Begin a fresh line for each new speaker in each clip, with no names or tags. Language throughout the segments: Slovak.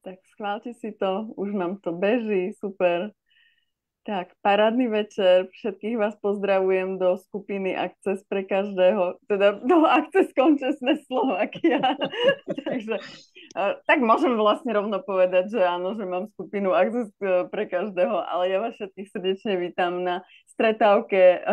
Tak schválte si to, už nám to beží, super. Tak, parádny večer, všetkých vás pozdravujem do skupiny Akces pre každého, teda do Akces Consciousness Slovakia. Takže tak môžem vlastne rovno povedať, že áno, že mám skupinu Access pre každého, ale ja vás všetkých srdečne vítam na stretávke,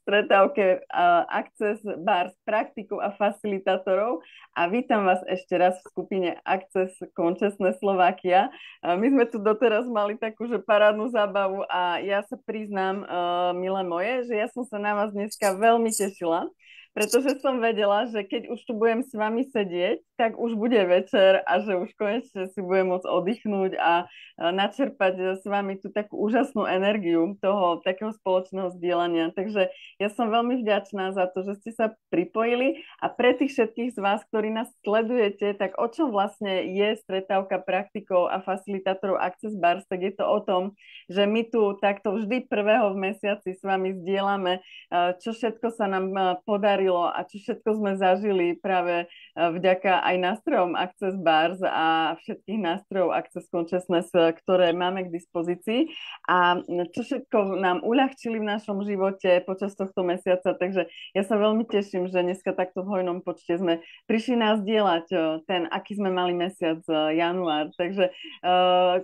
stretávke Access Bars praktikov a facilitátorov a vítam vás ešte raz v skupine Access Consciousness Slovakia. My sme tu doteraz mali takú, že parádnu zábavu a ja sa priznám, milé moje, že ja som sa na vás dneska veľmi tešila, pretože som vedela, že keď už tu budem s vami sedieť, tak už bude večer a že už konečne si budem môcť oddychnúť a načerpať s vami tú takú úžasnú energiu toho takého spoločného zdieľania. Takže ja som veľmi vďačná za to, že ste sa pripojili a pre tých všetkých z vás, ktorí nás sledujete, tak o čom vlastne je stretávka praktikov a facilitátorov Access Bars, tak je to o tom, že my tu takto vždy prvého v mesiaci s vami zdieľame, čo všetko sa nám podarilo a čo všetko sme zažili práve vďaka aj nástrojom Access Bars a všetkých nástrojov Access Consciousness, ktoré máme k dispozícii a čo všetko nám uľahčili v našom živote počas tohto mesiaca. Takže ja sa veľmi teším, že dneska takto v hojnom počte sme prišli nás dielať ten, aký sme mali mesiac január. Takže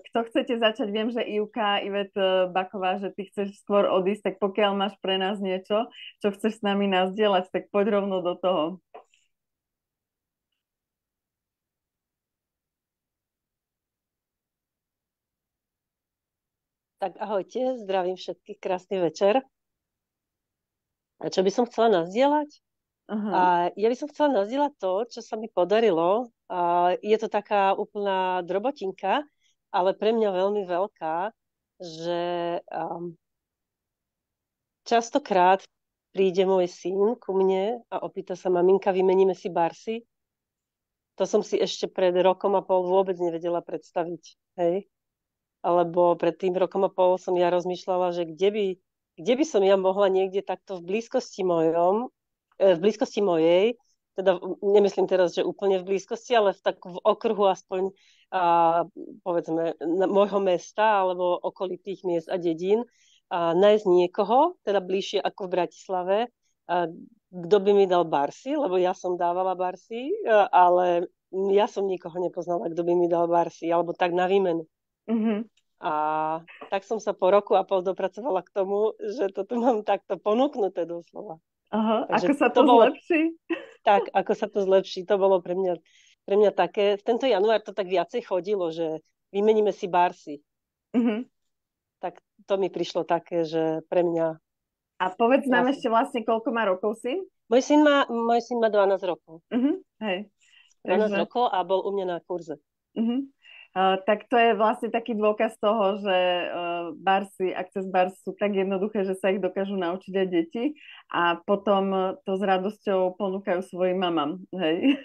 kto chcete začať, viem, že Ivka, Ivet Baková, že ty chceš skôr odísť, tak pokiaľ máš pre nás niečo, čo chceš s nami nazdieľať, tak poď rovno do toho.
Tak ahojte, zdravím všetkých, krásny večer. A čo by som chcela nazdieľať?
Aha.
Ja by som chcela nazdieľať to, čo sa mi podarilo. Je to taká úplná drobotinka, ale pre mňa veľmi veľká, že častokrát príde môj syn ku mne a opýta sa: maminka, vymeníme si barsy? To som si ešte pred rokom a pol vôbec nevedela predstaviť. Hej? Alebo pred tým rokom a pol som ja rozmýšľala, že kde by som ja mohla niekde takto v blízkosti mojej, teda nemyslím teraz, že úplne v blízkosti, ale v okruhu aspoň povedzme môjho mesta alebo okolitých miest a dedín, nájsť niekoho, teda bližšie ako v Bratislave, kto by mi dal barsy, lebo ja som dávala barsy, ale ja som nikoho nepoznala, kto by mi dal barsy, alebo tak na výmenu.
Mm-hmm.
A tak som sa po roku a pol dopracovala k tomu, že to tu mám takto ponúknuté doslova.
Aha, ako
Takže
sa
to
to
bolo
zlepší?
tak, ako sa to zlepší. To bolo pre mňa také, v tento január to tak viacej chodilo, že vymeníme si barsy.
Mm-hmm.
Tak to mi prišlo také, že pre mňa
A povedz nám
krásne.
ešte vlastne, koľko má rokov syn?
Môj syn má 12 rokov.
Mm-hmm. Hej,
12
takže...
rokov a bol u mňa na kurze.
Uh-huh. Tak to je vlastne taký dôkaz toho, že barsy, Access Bars sú tak jednoduché, že sa ich dokážu naučiť aj deti a potom to s radosťou ponúkajú svojim mamám. Hej.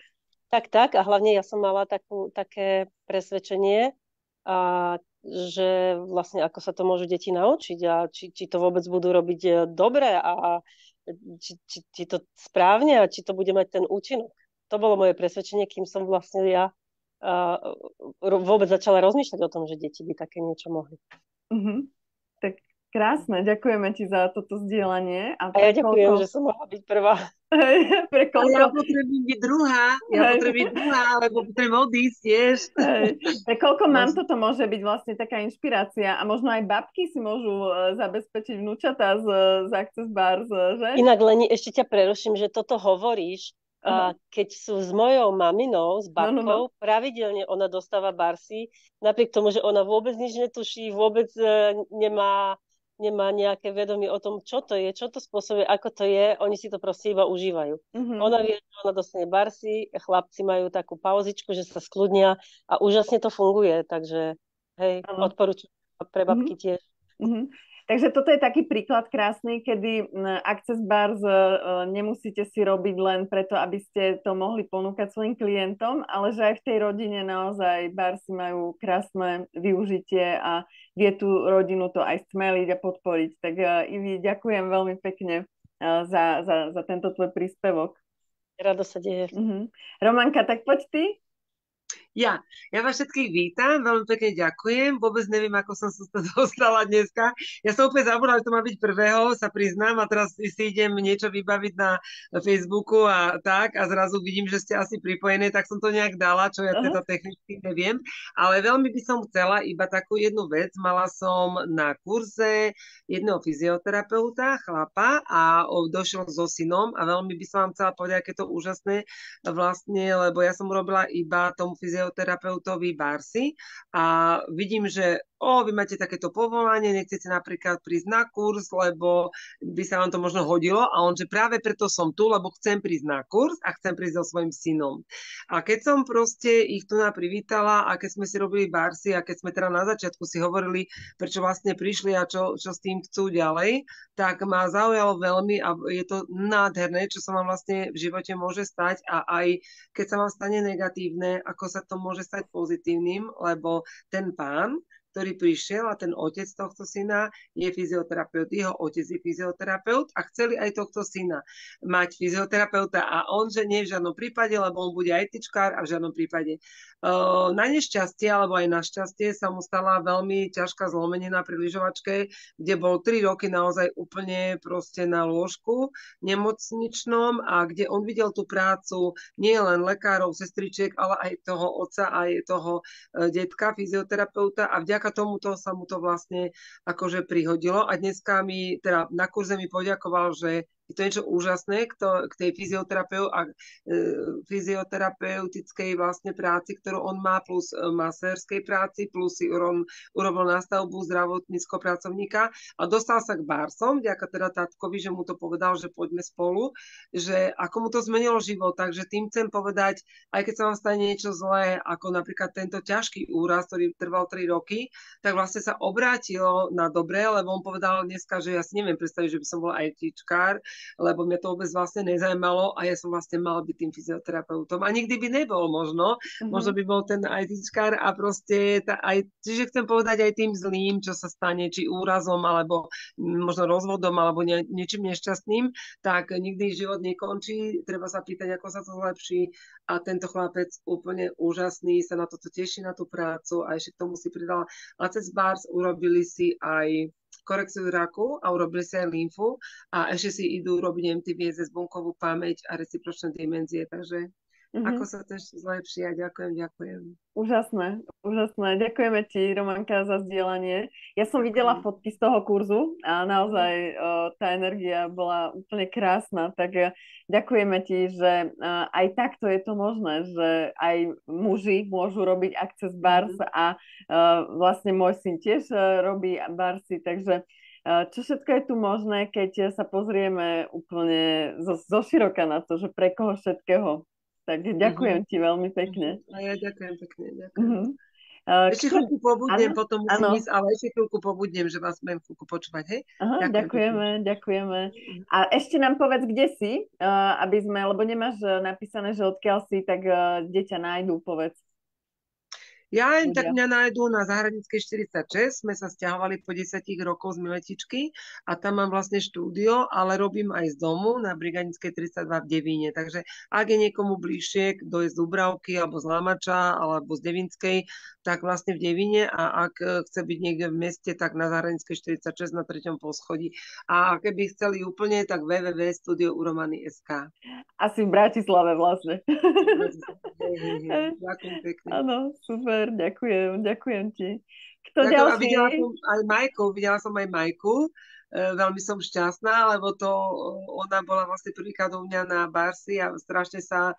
Tak, a hlavne ja som mala také presvedčenie, že vlastne ako sa to môžu deti naučiť a či to vôbec budú robiť dobre a či to správne a či to bude mať ten účinok. To bolo moje presvedčenie, kým som vlastne ja vôbec začala rozmýšľať o tom, že deti by také niečo mohli.
Uh-huh. Tak krásne, ďakujeme ti za toto zdieľanie a
A ja
pre
ďakujem, že
koľko...
som mohla byť prvá.
Hej, pre
A ja
koľko...
potrebujem byť druhá,
Hej.
lebo potrebujem odísť tiež.
Hej. Pre koľko mám
Vlastne.
toto môže byť vlastne taká inšpirácia a možno aj babky si môžu zabezpečiť vnúčatá z Access Bars, že?
Inak, Leni, ešte ťa preruším, že toto hovoríš,
Aha.
keď sú s mojou maminou, s
No, no, no.
babkou, pravidelne ona dostáva barsy, napriek tomu, že ona vôbec nič netuší, vôbec nemá nejaké vedomie o tom, čo to je, čo to spôsobuje, ako to je, oni si to proste iba užívajú.
Uh-huh.
Ona vie, že ona dostane barsy, chlapci majú takú pauzičku, že sa skľudnia a úžasne to funguje, takže hej,
Áno.
odporúčam pre
Uh-huh.
babky tiež.
Uh-huh. Takže toto je taký príklad krásny, kedy Access Bars nemusíte si robiť len preto, aby ste to mohli ponúkať svojim klientom, ale že aj v tej rodine naozaj barsy majú krásne využitie a vie tú rodinu to aj stmeliť a podporiť. Tak Ivi, ďakujem veľmi pekne za tento tvoj príspevok.
Rado sa deje.
Uh-huh. Romanka, tak poď ty.
Ja vás všetkých vítam, veľmi pekne ďakujem. Vôbec neviem, ako som sa dostala dneska. Ja som úplne zabudla, že to má byť prvého, sa priznám, a teraz si idem niečo vybaviť na Facebooku a tak, a zrazu vidím, že ste asi pripojené, tak som to nejak dala, čo ja teda technicky neviem. Ale veľmi by som chcela iba takú jednu vec. Mala som na kurze jedného fyzioterapeuta, chlapa, a došiel so synom, a veľmi by som vám chcela povedať, aké to úžasné vlastne, lebo ja som robila iba tomu fyzioterapeutovi barsy a vidím, že vy máte takéto povolanie, nechcete napríklad prísť na kurz, lebo by sa vám to možno hodilo, a on, že práve preto som tu, lebo chcem prísť na kurz a chcem prísť so svojím synom. A keď som proste ich tu privítala a keď sme si robili barsy a keď sme teda na začiatku si hovorili, prečo vlastne prišli a čo s tým chcú ďalej, tak ma zaujalo veľmi a je to nádherné, čo sa vám vlastne v živote môže stať, a aj keď sa vám stane negatívne, ako sa to môže stať pozitívnym, lebo ten pán, ktorý prišiel, a ten otec tohto syna je fyzioterapeut, jeho otec je fyzioterapeut a chceli aj tohto syna mať fyzioterapeuta, a on, že nie v žiadnom prípade, lebo on bude ITčkár, a v žiadnom prípade. Na nešťastie, alebo aj na šťastie, sa mu stala veľmi ťažká zlomenina pri lyžovačke, kde bol 3 roky naozaj úplne proste na lôžku nemocničnom, a kde on videl tú prácu nie len lekárov, sestričiek, ale aj toho otca, aj toho detka, fyzioterapeuta, a vďaka tomuto sa mu to vlastne akože prihodilo, a dneska mi, teda na kurze mi poďakoval, že je to niečo úžasné k tej fyzioterapeutickej vlastne práci, ktorú on má, plus masérskej práci, plus si urobil nástavbu zdravotníckeho pracovníka a dostal sa k barsom, vďaka teda tatkovi, že mu to povedal, že poďme spolu, že ako mu to zmenilo život. Takže tým chcem povedať, aj keď sa vám stane niečo zlé, ako napríklad tento ťažký úraz, ktorý trval 3 roky, tak vlastne sa obrátilo na dobré, lebo on povedal dneska, že ja si neviem predstaviť, že by som bol ITčkár, lebo mňa to vôbec vlastne nezajímalo, a ja som vlastne mal byť tým fyzioterapeutom. A nikdy by nebol možno. Možno by bol ten ITčkár, a proste čiže chcem povedať aj tým zlým, čo sa stane, či úrazom, alebo možno rozvodom, alebo niečím nešťastným, tak nikdy život nekončí. Treba sa pýtať, ako sa to zlepší. A tento chlapec úplne úžasný, sa na toto teší, na tú prácu, a ešte k tomu si pridal Access Bars, urobili si aj korekciu raku a urobili si aj lymfu, a ešte si idú robiť MTV, bunkovú pamäť a recipročné dimenzie, takže ako sa to ešte zlepší, a ďakujem.
Úžasné. Ďakujeme ti, Romanka, za zdieľanie. Ja som videla fotky z toho kurzu a naozaj tá energia bola úplne krásna, tak ďakujeme ti, že aj takto je to možné, že aj muži môžu robiť Access Bars a vlastne môj syn tiež robí barsy, takže čo všetko je tu možné, keď sa pozrieme úplne zo široka na to, že pre koho všetkého. Tak ďakujem ti veľmi pekne.
A ja ďakujem pekne. Ešte chvíľku pobudnem, potom musím ísť, ale ešte chvíľku pobudnem, že vás budem chvíľku počúvať, hej?
Ďakujeme. A ešte nám povedz, kde si, aby sme, lebo nemáš napísané, že odkiaľ si, tak kde ťa nájdú, povedz.
Ja len tak mňa nájdú na Záhradníckej 46, sme sa sťahovali po 10 rokov z Miletičky a tam mám vlastne štúdio, ale robím aj z domu na Brigádnickej 32 v Devíne, takže ak je niekomu bližšie, kto je z Dubravky alebo z Lamača alebo z Devinskej, tak vlastne v Devíne, a ak chce byť niekde v meste, tak na Záhradníckej 46 na 3. poschodí. A keby chceli úplne, tak www.studiouromany.sk.
Asi v Bratislave vlastne.
Ďakujem pekne.
Áno, super, ďakujem ti. Kto
ďakujem,
ďalší?
Videla som aj Majku. Veľmi som šťastná, lebo ona bola vlastne prvýkrát u mňa na barsi a strašne sa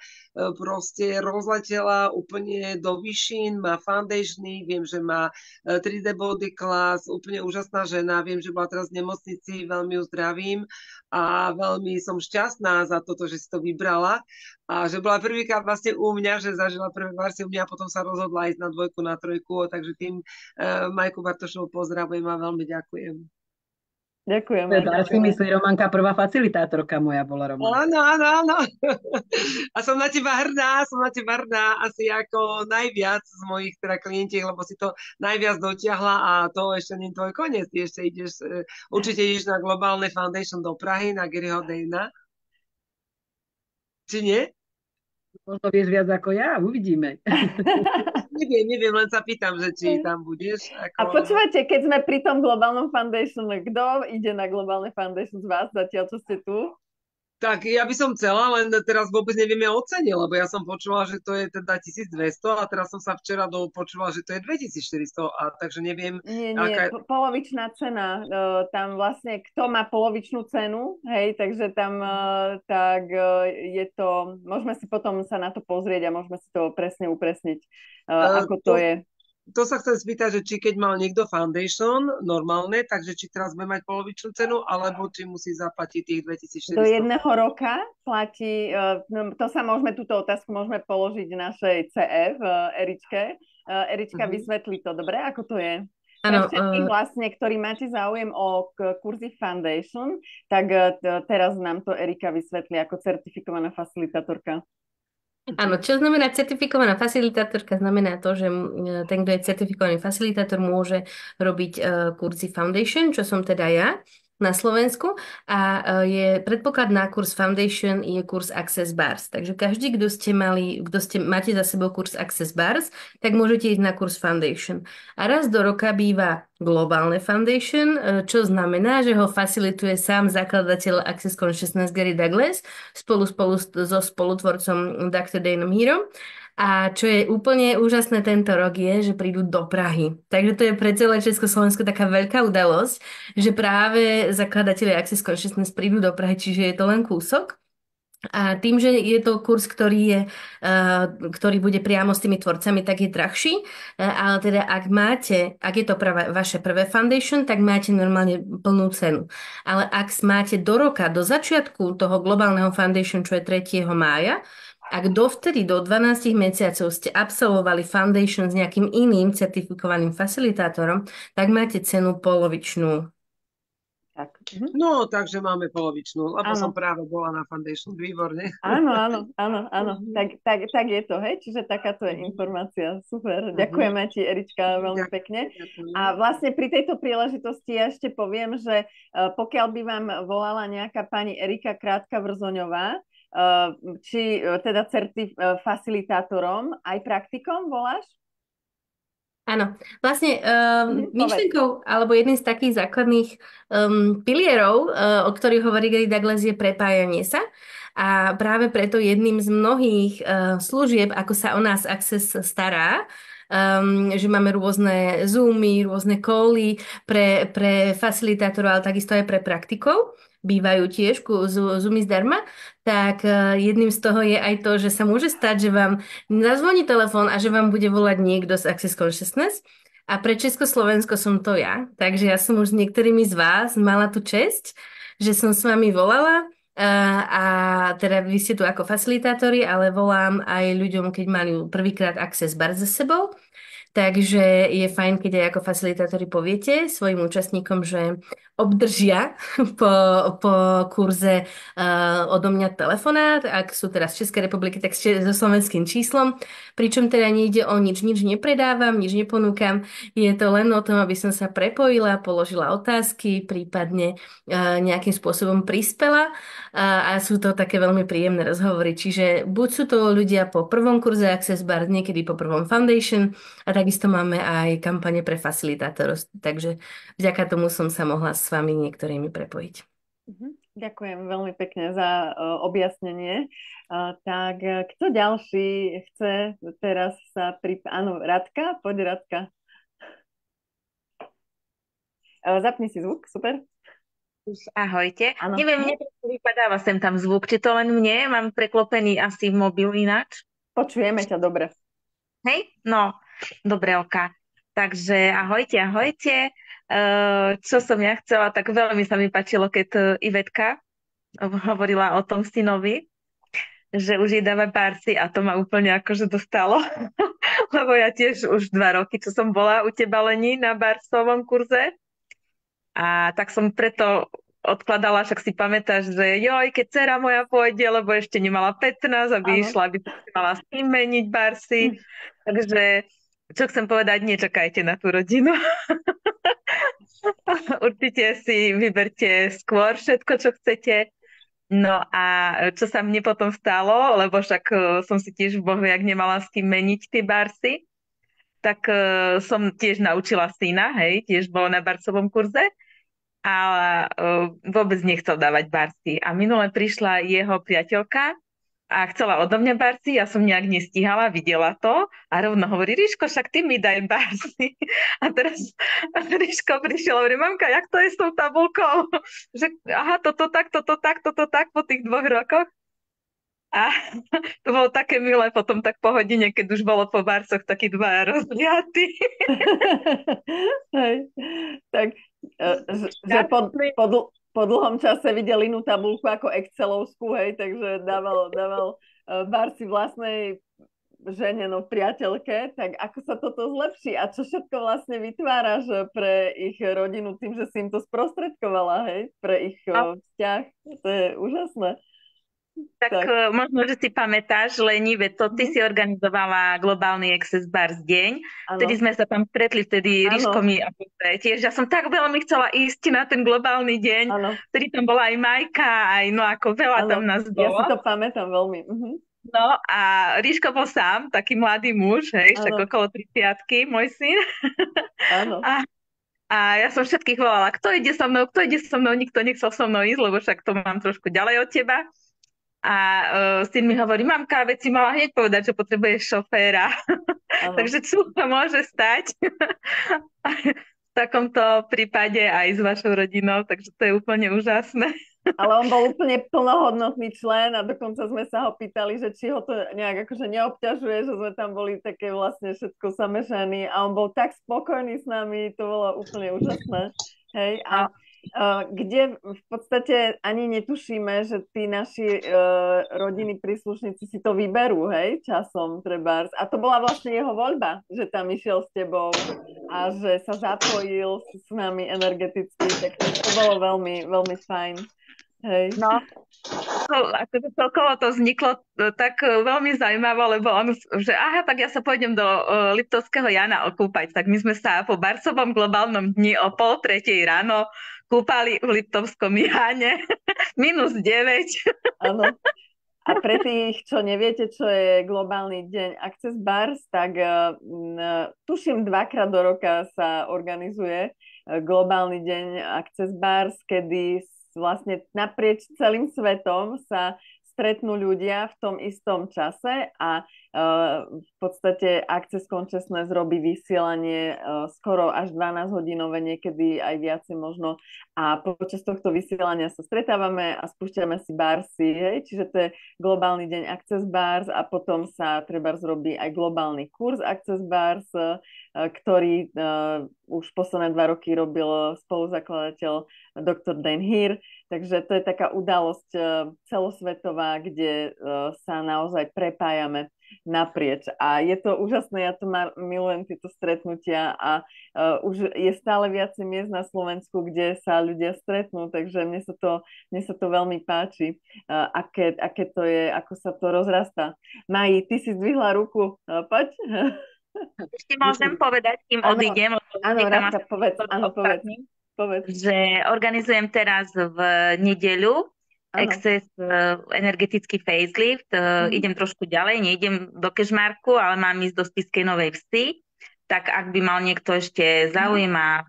proste rozletela úplne do výšin, má foundationy, viem, že má 3D body class, úplne úžasná žena, viem, že bola teraz v nemocnici, veľmi ju zdravím a veľmi som šťastná za toto, že si to vybrala a že bola prvýkrát vlastne u mňa, že zažila prvé barsi u mňa a potom sa rozhodla ísť na 2, na 3, takže tým Majku Bartošovu pozdravujem a veľmi ďakujem.
Ďakujem.
Si myslí Romanka, prvá facilitátorka moja bola Romanka.
Áno. A som na teba hrdá, asi ako najviac z mojich teda klientiek, lebo si to najviac dotiahla a to ešte nie je tvoj koniec. Ty ešte určite ideš na Globálne Foundation do Prahy, na Garyho Dejna. Či nie?
Možno vieš viac ako ja, uvidíme.
Neviem, len sa pýtam, že či tam budeš.
A
Ako, lebo...
počúvate, keď sme pri tom globálnom foundation, kto ide na globálny foundation z vás zatiaľ, čo ste tu?
Tak ja by som chcela, len teraz vôbec neviem ja o cene, lebo ja som počula, že to je teda 1200 a teraz som sa včera počula, že to je 2400 a takže neviem,
Nie,
aká...
polovičná cena. Tam vlastne, kto má polovičnú cenu, hej, takže tam tak je to, môžeme si potom sa na to pozrieť a môžeme si to presne upresniť, ako to je.
To sa chcem spýtať, že či keď mal niekto foundation normálne, takže či teraz bude mať polovičnú cenu, alebo či musí zaplatiť tých
Do
2400.
jedného roka platí, to sa túto otázku môžeme položiť našej CF, Eričke. Erička, vysvetlí to, dobre, ako to je? Pre všetkých vlastne, ktorí máte záujem o kurzy Foundation, tak teraz nám to Erika vysvetlí ako certifikovaná facilitátorka.
Áno, čo znamená certifikovaná facilitátorka? Znamená to, že ten, kto je certifikovaný facilitátor, môže robiť kurzy Foundation, čo som teda ja na Slovensku a je predpoklad na kurz Foundation je kurz Access Bars. Takže každý, máte za sebou kurz Access Bars, tak môžete ísť na kurz Foundation. A raz do roka býva globálne Foundation, čo znamená, že ho facilituje sám zakladateľ Access Consciousness Gary Douglas spolu so spolutvorcom Dr. Danom Hero. A čo je úplne úžasné tento rok je, že prídu do Prahy. Takže to je pre celé Československo taká veľká udalosť, že práve zakladatelia Access Consciousness prídu do Prahy, čiže je to len kúsok. A tým, že je to kurz, ktorý bude priamo s tými tvorcami, tak je drahší. Ale teda ak je to vaše prvé foundation, tak máte normálne plnú cenu. Ale ak máte do roka, do začiatku toho globálneho foundation, čo je 3. mája, ak dovtedy do 12 mesiacov ste absolvovali foundation s nejakým iným certifikovaným facilitátorom, tak máte cenu polovičnú.
Tak.
No, takže máme polovičnú, lebo som práve bola na foundation, výborne.
Áno. Tak je to, hej? Čiže takáto je informácia. Super. Ďakujeme ti, Erička, veľmi pekne. A vlastne pri tejto príležitosti ja ešte poviem, že pokiaľ by vám volala nejaká pani Erika Krátka-Vrzoňová, či teda facilitátorom, aj praktikom voláš?
Áno, vlastne myšlienkou, alebo jedným z takých základných pilierov, o ktorých hovorí Gary Douglas, je prepájanie sa. A práve preto jedným z mnohých služieb, ako sa o nás Access stará, že máme rôzne Zoomy, rôzne cally pre facilitátorov, ale takisto aj pre praktikov, bývajú tiež Zoomy zdarma, tak jedným z toho je aj to, že sa môže stať, že vám zazvoní telefón a že vám bude volať niekto z Access Consciousness. A pre Československo som to ja. Takže ja som už s niektorými z vás mala tú česť, že som s vami volala. A teda vy ste tu ako facilitátori, ale volám aj ľuďom, keď mali prvýkrát Access Bar za sebou. Takže je fajn, keď aj ako facilitátori poviete svojim účastníkom, že obdržia po kurze odo mňa telefonát, ak sú teraz z Českej republiky, tak so slovenským číslom, pričom teda nejde o nič nepredávam, nič neponúkam, je to len o tom, aby som sa prepojila, položila otázky, prípadne nejakým spôsobom prispela a sú to také veľmi príjemné rozhovory, čiže buď sú to ľudia po prvom kurze Access Bar, niekedy po prvom Foundation a takisto máme aj kampane pre facilitátorov, takže vďaka tomu som sa mohla s vami niektorými prepojiť.
Ďakujem veľmi pekne za objasnenie. Tak kto ďalší chce teraz sa Áno, Radka? Poď, Radka. Zapni si zvuk, super.
Ahojte.
Áno.
Neviem, mne vypadáva sem tam zvuk, či to len mne? Mám preklopený asi mobil ináč.
Počujeme ťa dobre.
Hej? No, dobre, oka. Takže ahojte. Čo som ja chcela, tak veľmi sa mi páčilo, keď Ivetka hovorila o tom synovi, že už jej dáva barsy a to ma úplne akože dostalo. Lebo ja tiež už 2 roky, čo som bola u teba, Leni, na barsovom kurze. A tak som preto odkladala, však si pamätáš, že joj, keď dcera moja pôjde, lebo ešte nemala 15, aby išla, aby mala s tým meniť barsy. Takže čo chcem povedať, nečakajte na tú rodinu. Určite si vyberte skôr všetko, čo chcete No a čo sa mne potom stalo, lebo však som si tiež bohviak nemala s kým meniť tie barsy, tak som tiež naučila syna, hej, tiež bol na barsovom kurze a vôbec nechcel dávať barsy. A minule prišla jeho priateľka a chcela odo mňa barsy, ja som nejak nestíhala, videla to a rovno hovorí, Ríško, však ty mi daj barsy. A teraz Ríško prišiel a hovorí, mamka, jak to je s tou tabulkou? Že aha, toto tak po tých 2 rokoch. A to bolo také milé potom tak po hodine, keď už bolo po barcoch takí dvaja rozliatí.
Hej. Tak, že po dlhom čase videl inú tabuľku ako Excelovskú, hej, takže dával Barsi vlastnej žene, no priateľke, tak ako sa toto zlepší a čo všetko vlastne vytváraš pre ich rodinu tým, že si im to sprostredkovala, hej, pre ich vzťah. To je úžasné.
Tak možno, že si pamätáš, Leni, veď to ty si organizovala globálny Access Bars deň, vtedy sme sa tam stretli, vtedy Ríško mi tiež, ja som tak veľmi chcela ísť na ten globálny deň, vtedy tam bola aj Majka, aj no ako veľa tam nás bolo.
Ja si to pamätám veľmi.
No a Ríško bol sám, taký mladý muž, hej, však okolo 30-ky, môj syn.
Áno.
A ja som všetkých volala, kto ide so mnou, nikto nechcel so mnou ísť, lebo však to mám trošku ďalej od teba. A syn mi hovorí, mamka, veď si mala hneď povedať, že potrebuješ šoféra. Takže čo sa môže stať v takomto prípade aj s vašou rodinou, takže to je úplne úžasné.
Ale on bol úplne plnohodnotný člen a dokonca sme sa ho pýtali, že či ho to nejak akože neobťažuje, že sme tam boli také vlastne všetko same ženy a on bol tak spokojný s nami, to bolo úplne úžasné. Hej, a kde v podstate ani netušíme, že tí naši rodiny príslušníci si to vyberú, hej, časom trebárs. A to bola vlastne jeho voľba, že tam išiel s tebou a že sa zapojil s nami energeticky, tak to bolo veľmi, veľmi fajn. Hej.
No, akože celkovo to vzniklo tak veľmi zaujímavé, lebo on, že aha, tak ja sa pôjdem do Liptovského Jana okúpať. Tak my sme sa po Barsovom globálnom dni o 2:30 ráno kúpali v Liptovskom Jane. -9.
Áno. A pre tých, čo neviete, čo je globálny deň Access Bars, tak tuším 2-krát do roka sa organizuje globálny deň Access Bars, kedy vlastne naprieč celým svetom sa stretnú ľudia v tom istom čase a v podstate Access Consciousness robí vysielanie skoro až 12-hodinové, niekedy aj viacej možno. A počas tohto vysielania sa stretávame a spúšťame si barsy, hej? Čiže to je globálny deň Access Bars a potom sa trebárs robí aj globálny kurz Access Bars, ktorý už posledné 2 roky robil spoluzakladateľ Dr. Dan Heer. Takže to je taká udalosť celosvetová, kde sa naozaj prepájame naprieč. A je to úžasné, ja to milujem tieto stretnutia a už je stále viacej miest na Slovensku, kde sa ľudia stretnú, takže mne sa to veľmi páči, aké to je, ako sa to rozrastá. Maji, ty si zdvihla ruku, poď.
Ešte môžem povedať, kým odídem.
Áno, Radka, povedz.
Že organizujem teraz v nedeľu Access energetický facelift. Idem trošku ďalej, neidem do Kežmarku, ale mám ísť do Spišskej Novej Vsi. Tak ak by mal niekto ešte záujem a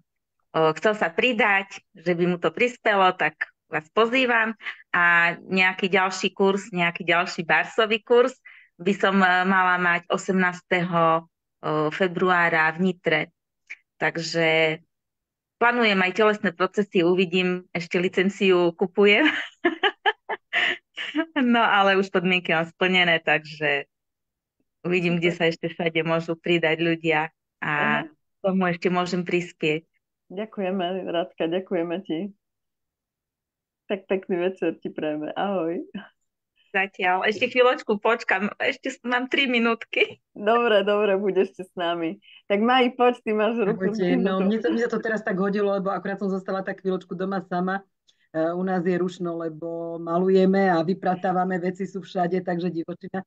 chcel sa pridať, že by mu to prispelo, tak vás pozývam. A nejaký ďalší kurz, nejaký ďalší barsový kurz by som mala mať 18. februára v Nitre. Takže plánujem aj telesné procesy, uvidím, ešte licenciu kupujem. No ale už podmienky mám splnené, takže uvidím, kde sa ešte všade môžu pridať ľudia a tomu ešte môžem prispieť.
Ďakujeme, Radka, ďakujeme ti. Tak pekný večer ti prejme. Ahoj.
Zatiaľ. Ešte chvíľočku počkam. Ešte mám 3 minútky.
Dobre, buď ešte s nami. Tak Maji, poď, ty máš ruku.
No, mne sa to teraz tak hodilo, lebo akurát som zostala tak chvíľočku doma sama. U nás je rušno, lebo malujeme a vypratávame, veci sú všade, takže divočina.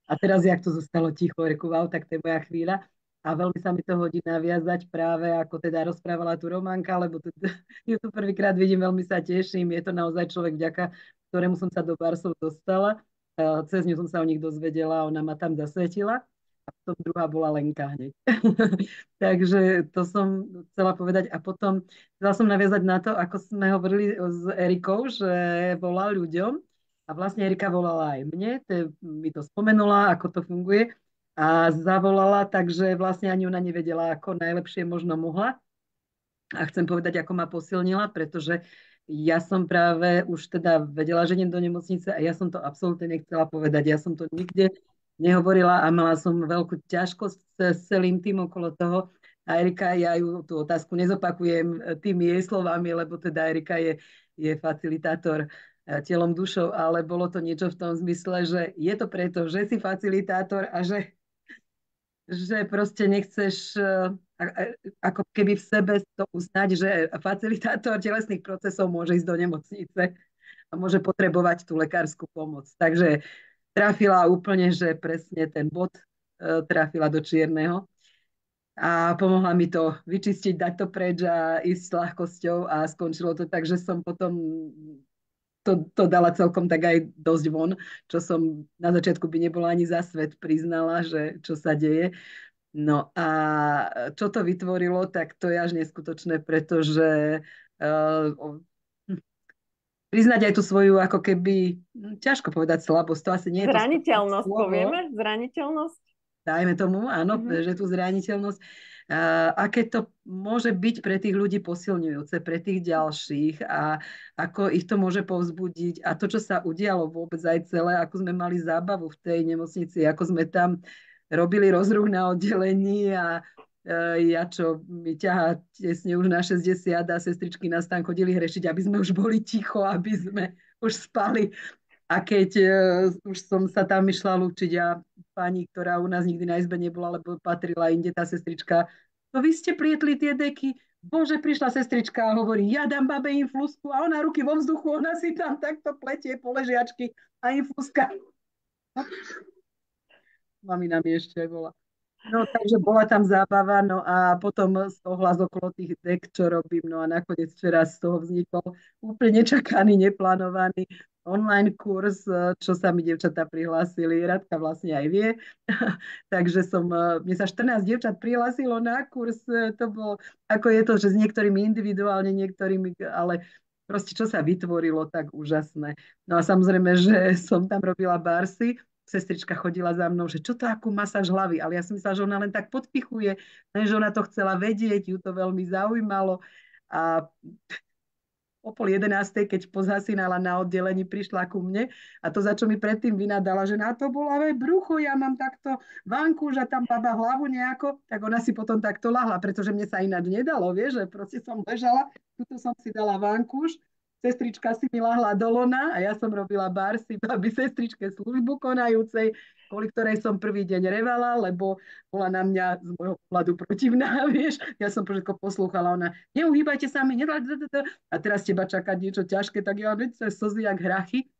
A teraz, jak to zostalo ticho, reku, wow, tak to je moja chvíľa. A veľmi sa mi to hodí naviazať práve, ako teda rozprávala tu Romanka, lebo ju tu prvýkrát vidím, veľmi sa teším. Je to naozaj človek, vďaka ktorému som sa do Barsov dostala. Cez ňu som sa o nich dozvedela, ona ma tam zasvetila. A potom druhá bola Lenka hneď. Takže to som chcela povedať. A potom chcela som naviazať na to, ako sme hovorili s Erikou, že volá ľuďom. A vlastne Erika volala aj mne, mi to spomenula, ako to funguje. A zavolala, takže vlastne ani ona nevedela, ako najlepšie možno mohla. A chcem povedať, ako ma posilnila, pretože ja som práve už teda vedela, že idem do nemocnice a ja som to absolútne nechcela povedať. Ja som to nikde nehovorila a mala som veľkú ťažkosť s celým tým okolo toho. A Erika, ja ju tú otázku nezopakujem tými jej slovami, lebo teda Erika je facilitátor telom, dušou, ale bolo to niečo v tom zmysle, že je to preto, že si facilitátor a že proste nechceš ako keby v sebe to uznať, že facilitátor telesných procesov môže ísť do nemocnice a môže potrebovať tú lekárskú pomoc. Takže trafila úplne, že presne ten bod trafila do čierneho a pomohla mi to vyčistiť, dať to preč a ísť s ľahkosťou a skončilo to tak, že som potom to dala celkom tak aj dosť von, čo som na začiatku by nebola ani za svet priznala, že čo sa deje. No a čo to vytvorilo, tak to je až neskutočné, pretože priznať aj tú svoju ako keby, ťažko povedať slabosť, to asi nie je to
zraniteľnosť, povieme? Zraniteľnosť?
Dajme tomu, áno, že tú zraniteľnosť. Aké to môže byť pre tých ľudí posilňujúce, pre tých ďalších a ako ich to môže povzbudiť a to, čo sa udialo vôbec aj celé, ako sme mali zábavu v tej nemocnici, ako sme tam robili rozruch na oddelení a ja čo mi ťahá tesne už na 60 a sestričky nás tam chodili hrešiť, aby sme už boli ticho, aby sme už spali. A keď už som sa tam išla lúčiť a pani, ktorá u nás nikdy na izbe nebola, lebo patrila inde, tá sestrička, to vy ste plietli tie deky. Bože, prišla sestrička a hovorí, ja dám babe influsku a ona ruky vo vzduchu, ona si tam takto pletie po ležiačky a influska. Mamina mi ešte bola. No, takže bola tam zábava, no a potom ohlas okolo tých dek, čo robím, no a nakoniec včera z toho vznikol úplne nečakaný, neplánovaný online kurz, čo sa mi dievčatá prihlásili, Radka vlastne aj vie, takže mne sa 14 dievčat prihlásilo na kurz, to bolo, ako je to, že s niektorými individuálne, niektorými, ale proste čo sa vytvorilo, tak úžasné. No a samozrejme, že som tam robila barsy, sestrička chodila za mnou, že čo to, akú masáž hlavy, ale ja som myslela, že ona len tak podpichuje, že ona to chcela vedieť, ju to veľmi zaujímalo a o 10:30, keď pozhasínala na oddelení, prišla ku mne a to, za čo mi predtým vynadala, že na to bolavé brucho, ja mám takto vankúš a tam baba hlavu nejako, tak ona si potom takto lahla, pretože mne sa ináč nedalo, vieš, že proste som ležala, tuto som si dala vankúš, sestrička si mi lahla do lona a ja som robila barsy, babi sestričke službu konajúcej, kvôli ktorej som prvý deň revala, lebo bola na mňa z môjho pohľadu protivná, vieš. Ja som všetko poslúchala, ona, neuhýbajte sa mi, a teraz teba čakať niečo ťažké, tak ja veď slzy jak hrachy.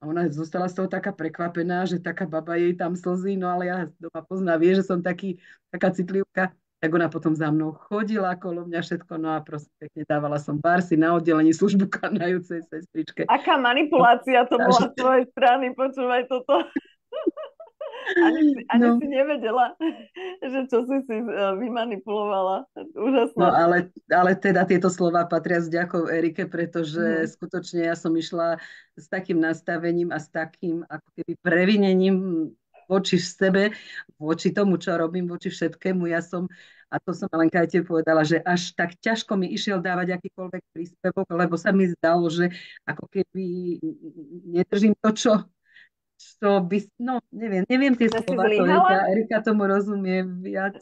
A ona zostala z toho taká prekvapená, že taká baba jej tam slzí, no ale ja doma pozná, vie, že som taká citlivka. Tak ona potom za mnou chodila kolo mňa všetko, no a prosím pekne dávala som barsy na oddelení službu konajúcej sestričke.
Aká manipulácia to bola z tvojej strany, počúvaj toto. Ani si nevedela, že čo si vymanipulovala. Úžasné.
No ale teda tieto slova patria s ďakou Erike, pretože skutočne ja som išla s takým nastavením a s takým ako keby previnením voči sebe, voči tomu, čo robím, voči všetkému. A to som Alenka aj povedala, že až tak ťažko mi išiel dávať akýkoľvek príspevok, lebo sa mi zdalo, že ako keby nedržím to, čo by, no neviem tie slova, Erika tomu rozumie viac.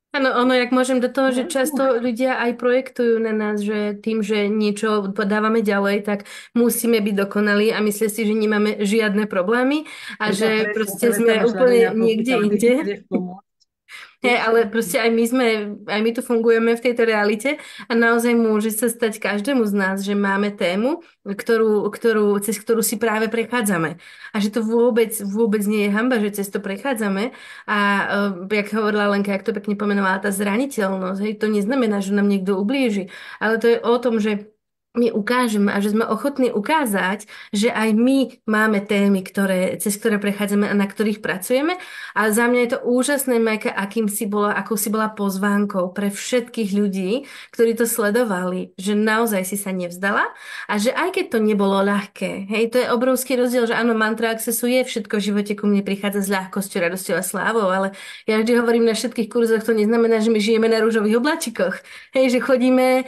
Áno, jak môžem do toho, že často ľudia aj projektujú na nás, že tým, že niečo podávame ďalej, tak musíme byť dokonalí a myslia si, že nemáme žiadne problémy a že proste sme úplne niekde inde. Ale proste aj my tu fungujeme v tejto realite a naozaj môže sa stať každému z nás, že máme tému, cez ktorú si práve prechádzame. A že to vôbec nie je hanba, že cez to prechádzame. A jak hovorila Lenka, jak to pekne pomenovala, tá zraniteľnosť, hej, to neznamená, že nám niekto ublíži, ale to je o tom, že my ukážeme a že sme ochotní ukázať, že aj my máme témy, cez ktoré prechádzame a na ktorých pracujeme. A za mňa je to úžasné, Majka, ako si bola pozvánkou pre všetkých ľudí, ktorí to sledovali, že naozaj si sa nevzdala a že aj keď to nebolo ľahké, hej, to je obrovský rozdiel, že áno, mantra Accessu je všetko v živote ku mne prichádza s ľahkosťou, radosťou a slávou, ale ja vždy hovorím na všetkých kurzoch, to neznamená, že my žijeme na rúžových oblačikoch. Hej, že chodíme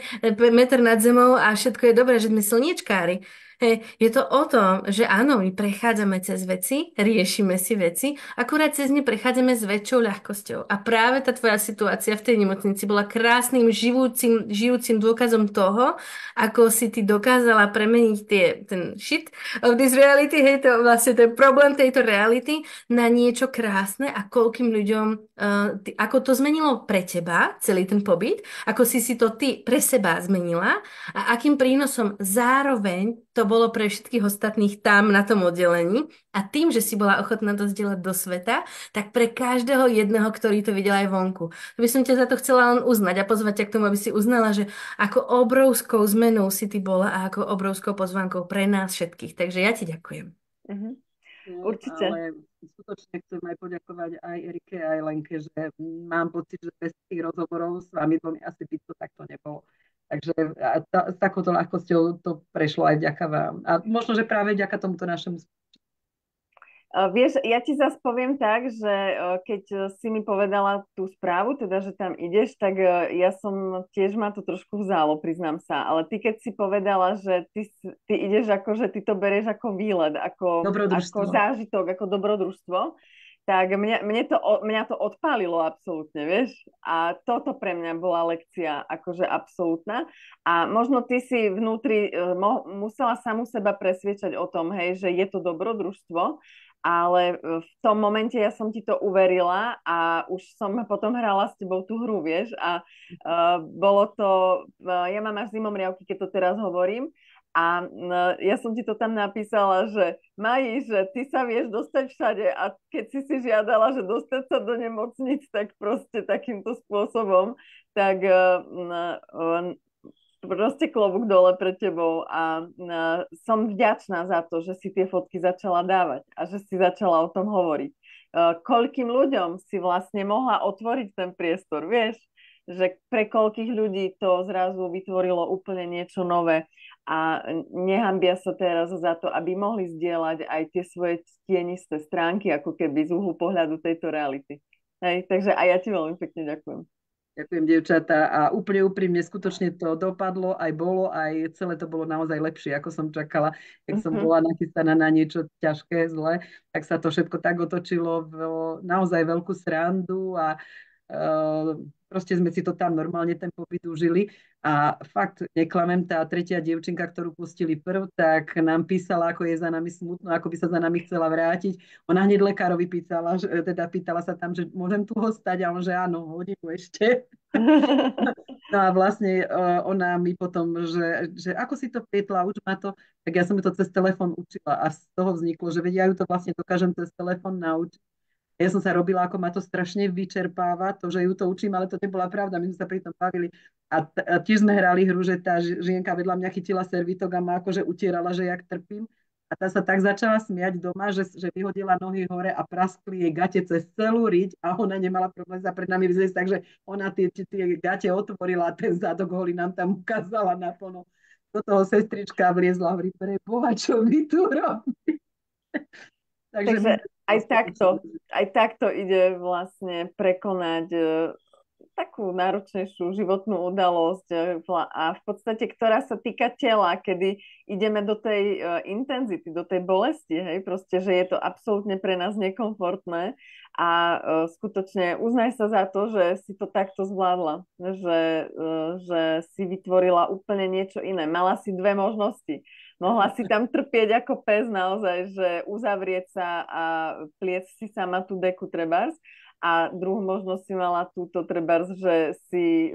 meter nad zemou a všetko je dobré, že sme slniečkári. Hej, je to o tom, že áno, my prechádzame cez veci, riešime si veci, akurát cez ne prechádzame s väčšou ľahkosťou. A práve tá tvoja situácia v tej nemocnici bola krásnym, žijúcim dôkazom toho, ako si ty dokázala premeniť ten shit of this reality, hej, to vlastne ten problém tejto reality na niečo krásne a koľkým ľuďom, ako to zmenilo pre teba, celý ten pobyt, ako si to ty pre seba zmenila a akým prínosom zároveň to bolo pre všetkých ostatných tam na tom oddelení a tým, že si bola ochotná to zdieľať do sveta, tak pre každého jedného, ktorý to videl aj vonku. To by som ťa za to chcela len uznať a pozvať ťa k tomu, aby si uznala, že ako obrovskou zmenou si ty bola a ako obrovskou pozvánkou pre nás všetkých. Takže ja ti ďakujem.
Mhm. Určite.
Ale skutočne chcem aj poďakovať aj Erike, aj Lenke, že mám pocit, že bez tých rozhovorov s vami dvomi asi by to takto nebolo. Takže s takouto ľahkosťou to prešlo aj vďaka vám. A možno, že práve vďaka tomuto našemu.
Vieš, ja ti zase poviem tak, že keď si mi povedala tú správu, teda, že tam ideš, tak ja som tiež ma to trošku vzalo, priznám sa. Ale ty, keď si povedala, že ty ideš ako, že ty to bereš ako výlet, ako zážitok, ako dobrodružstvo, tak mňa to odpálilo absolútne, vieš? A toto pre mňa bola lekcia akože absolútna. A možno ty si vnútri musela samu seba presviečať o tom, hej, že je to dobrodružstvo, ale v tom momente ja som ti to uverila a už som potom hrala s tebou tú hru, vieš? A bolo to, ja mám až zimomriavky, keď to teraz hovorím, a ja som ti to tam napísala, že Maji, že ty sa vieš dostať všade a keď si žiadala, že dostať sa do nemocnic, tak proste takýmto spôsobom, tak proste klobúk dole pred tebou a som vďačná za to, že si tie fotky začala dávať a že si začala o tom hovoriť. Koľkým ľuďom si vlastne mohla otvoriť ten priestor, vieš? Že pre koľkých ľudí to zrazu vytvorilo úplne niečo nové a nehambia sa teraz za to, aby mohli zdieľať aj tie svoje tienisté stránky, ako keby z uhlu pohľadu tejto reality. Hej, takže aj ja ti veľmi pekne ďakujem.
Ďakujem, dievčatá. A úplne úprimne, skutočne to dopadlo, aj bolo, aj celé to bolo naozaj lepšie, ako som čakala. Keď som bola nachystaná na niečo ťažké, zlé, tak sa to všetko tak otočilo v naozaj veľkú srandu a proste sme si to tam normálne ten pobyt užili a fakt neklamem, tá tretia dievčinka, ktorú pustili prv, tak nám písala, ako je za nami smutno, ako by sa za nami chcela vrátiť. Ona hneď lekárovi pýtala sa tam, že môžem tu ostať a on, že áno, hodinu ešte. No a vlastne ona mi potom, že ako si to pietla, už ma to, tak ja som ju to cez telefón učila a z toho vzniklo, že vedia, ja ju to vlastne dokážem cez telefón naučiť. Ja som sa robila, ako ma to strašne vyčerpáva, to, že ju to učím, ale to nebola pravda, my sme sa pri tom bavili. A tiež sme hrali hru, že tá žienka vedľa mňa chytila servitok a ma akože utierala, že jak trpím. A tá sa tak začala smiať doma, že vyhodila nohy hore a praskli jej gate cez celú riť a ona nemala problém sa pred nami vyzliecť, takže ona tie gate otvorila a ten zadok holý nám tam ukázala naplno. Do toho sestrička vliezla, hovorí, pre Boha, čo vy tu robíte?
Takže aj takto ide vlastne prekonať takú náročnejšiu životnú udalosť a v podstate, ktorá sa týka tela, kedy ideme do tej intenzity, do tej bolesti, hej, proste, že je to absolútne pre nás nekomfortné a skutočne uznaj sa za to, že si to takto zvládla, že si vytvorila úplne niečo iné. Mala si dve možnosti. Mohla si tam trpieť ako pes naozaj, že uzavrieť sa a pliec si sama tú deku trebárs. A druhú možnosť si mala túto trebárs, že si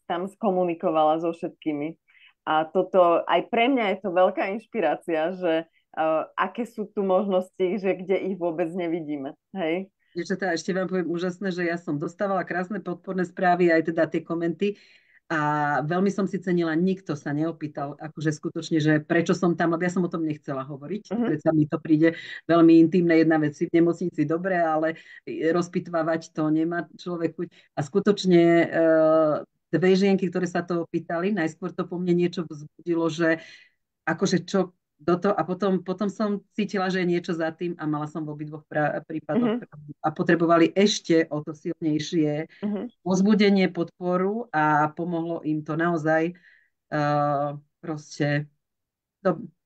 tam skomunikovala so všetkými. A toto aj pre mňa je to veľká inšpirácia, že aké sú tu možnosti, že kde ich vôbec nevidíme. Hej?
Ešte vám poviem úžasné, že ja som dostávala krásne podporné správy, aj teda tie komenty. A veľmi som si cenila, nikto sa neopýtal, akože skutočne, že prečo som tam, lebo ja som o tom nechcela hovoriť. Predsa mi to príde veľmi intimné, jedna vec si v nemocnici, dobre, ale rozpitvávať to nemá človek chuť. A skutočne dve žienky, ktoré sa to opýtali, najskôr to po mne niečo vzbudilo, že akože čo do toho, a potom som cítila, že je niečo za tým a mala som v obidvoch prípadoch a potrebovali ešte o to silnejšie pozbudenie, podporu a pomohlo im to naozaj proste.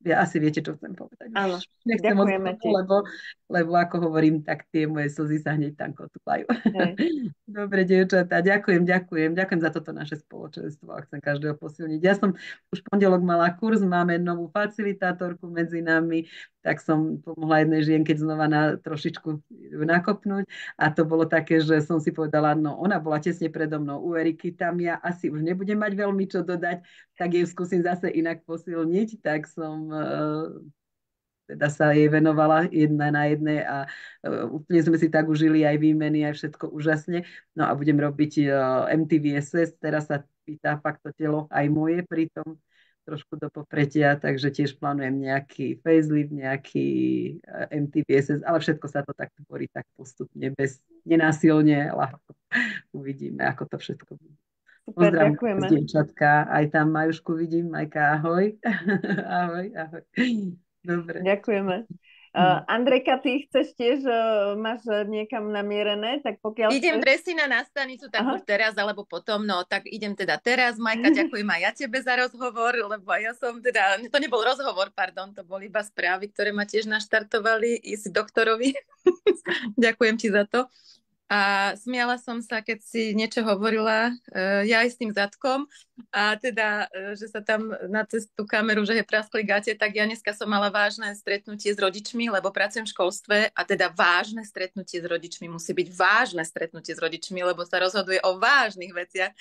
Ja asi viete, čo chcem povedať.
Áno,
Nechcem
ďakujeme ti.
lebo ako hovorím, tak tie moje slzy sa hneď tam kotúvajú. Dobre, dievčatá, ďakujem za toto naše spoločenstvo a chcem každého posilniť. Ja som už v pondelok mala kurz, máme novú facilitátorku medzi nami, tak som pomohla jednej žienke znova trošičku nakopnúť a to bolo také, že som si povedala, no ona bola tesne predo mnou u Eriky, tam ja asi už nebudem mať veľmi čo dodať, tak jej skúsim zase inak posilniť, tak som teda sa jej venovala jedna na jednej a úplne sme si tak užili aj výmeny, aj všetko úžasne. No a budem robiť MTVSS, teraz sa pýta fakt to telo aj moje pritom trošku do popretia, takže tiež plánujem nejaký facelift, nejaký MTVSS, ale všetko sa to tak tvorí tak postupne, bez nenásilne, ľahko. Uvidíme, ako to všetko bude.
Super, ďakujeme.
Dievčatka, aj tam Majušku vidím, Majka, ahoj. ahoj. Dobre.
Ďakujeme. Andrejka, ty chceš tiež, máš niekam namierené, tak pokiaľ
idem
chceš...
presne na stanicu, tak už teraz alebo potom, no tak idem teda teraz. Majka, ďakujem aj ja tebe za rozhovor, lebo ja som teda, to nebol rozhovor, pardon, to boli iba správy, ktoré ma tiež naštartovali ísť doktorovi. Ďakujem ti za to. A smiala som sa, keď si niečo hovorila, ja aj s tým zadkom, a teda, že sa tam na cez tú kameru, že je praskli gate, tak ja dneska som mala vážne stretnutie s rodičmi, lebo pracujem v školstve a teda vážne stretnutie s rodičmi musí byť vážne stretnutie s rodičmi, lebo sa rozhoduje o vážnych veciach,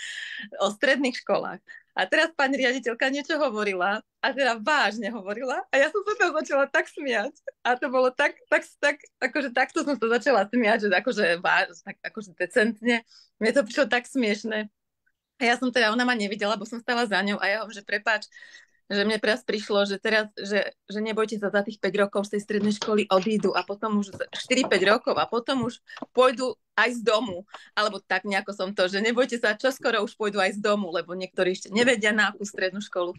o stredných školách. A teraz pani riaditeľka niečo hovorila, a teda vážne hovorila, a ja som sa tam začala tak smiať. A to bolo tak akože takto som sa začala smiať, že akože decentne. Mne to prišlo tak smiešne. A ja som teda, ona ma nevidela, bo som stala za ňou a ja hovorím, že prepáč, že mne teraz prišlo, že teraz, že nebojte sa, za tých 5 rokov z tej strednej školy odídu a potom už 4-5 rokov a potom už pôjdu aj z domu, alebo tak nejako som to, že nebojte sa, čoskoro už pôjdu aj z domu, lebo niektorí ešte nevedia na akú strednú školu.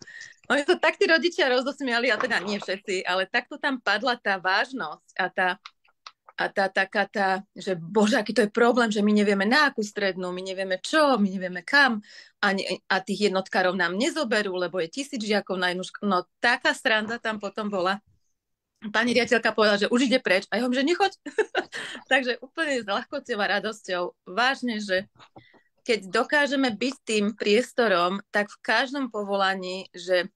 Oni to tak tí rodičia rozosmiali, a teda nie všetci, ale takto tam padla tá vážnosť a tá, že bože, aký to je problém, že my nevieme na akú strednú, my nevieme čo, my nevieme kam a tých jednotkárov nám nezoberú, lebo je 1000 žiakov na jednu školu. No taká sranda tam potom bola. Pani riaditeľka povedala, že už ide preč a ja hovorím, že nechoď. Takže úplne s ľahkosťou a radosťou. Vážne, že keď dokážeme byť tým priestorom, tak v každom povolaní, že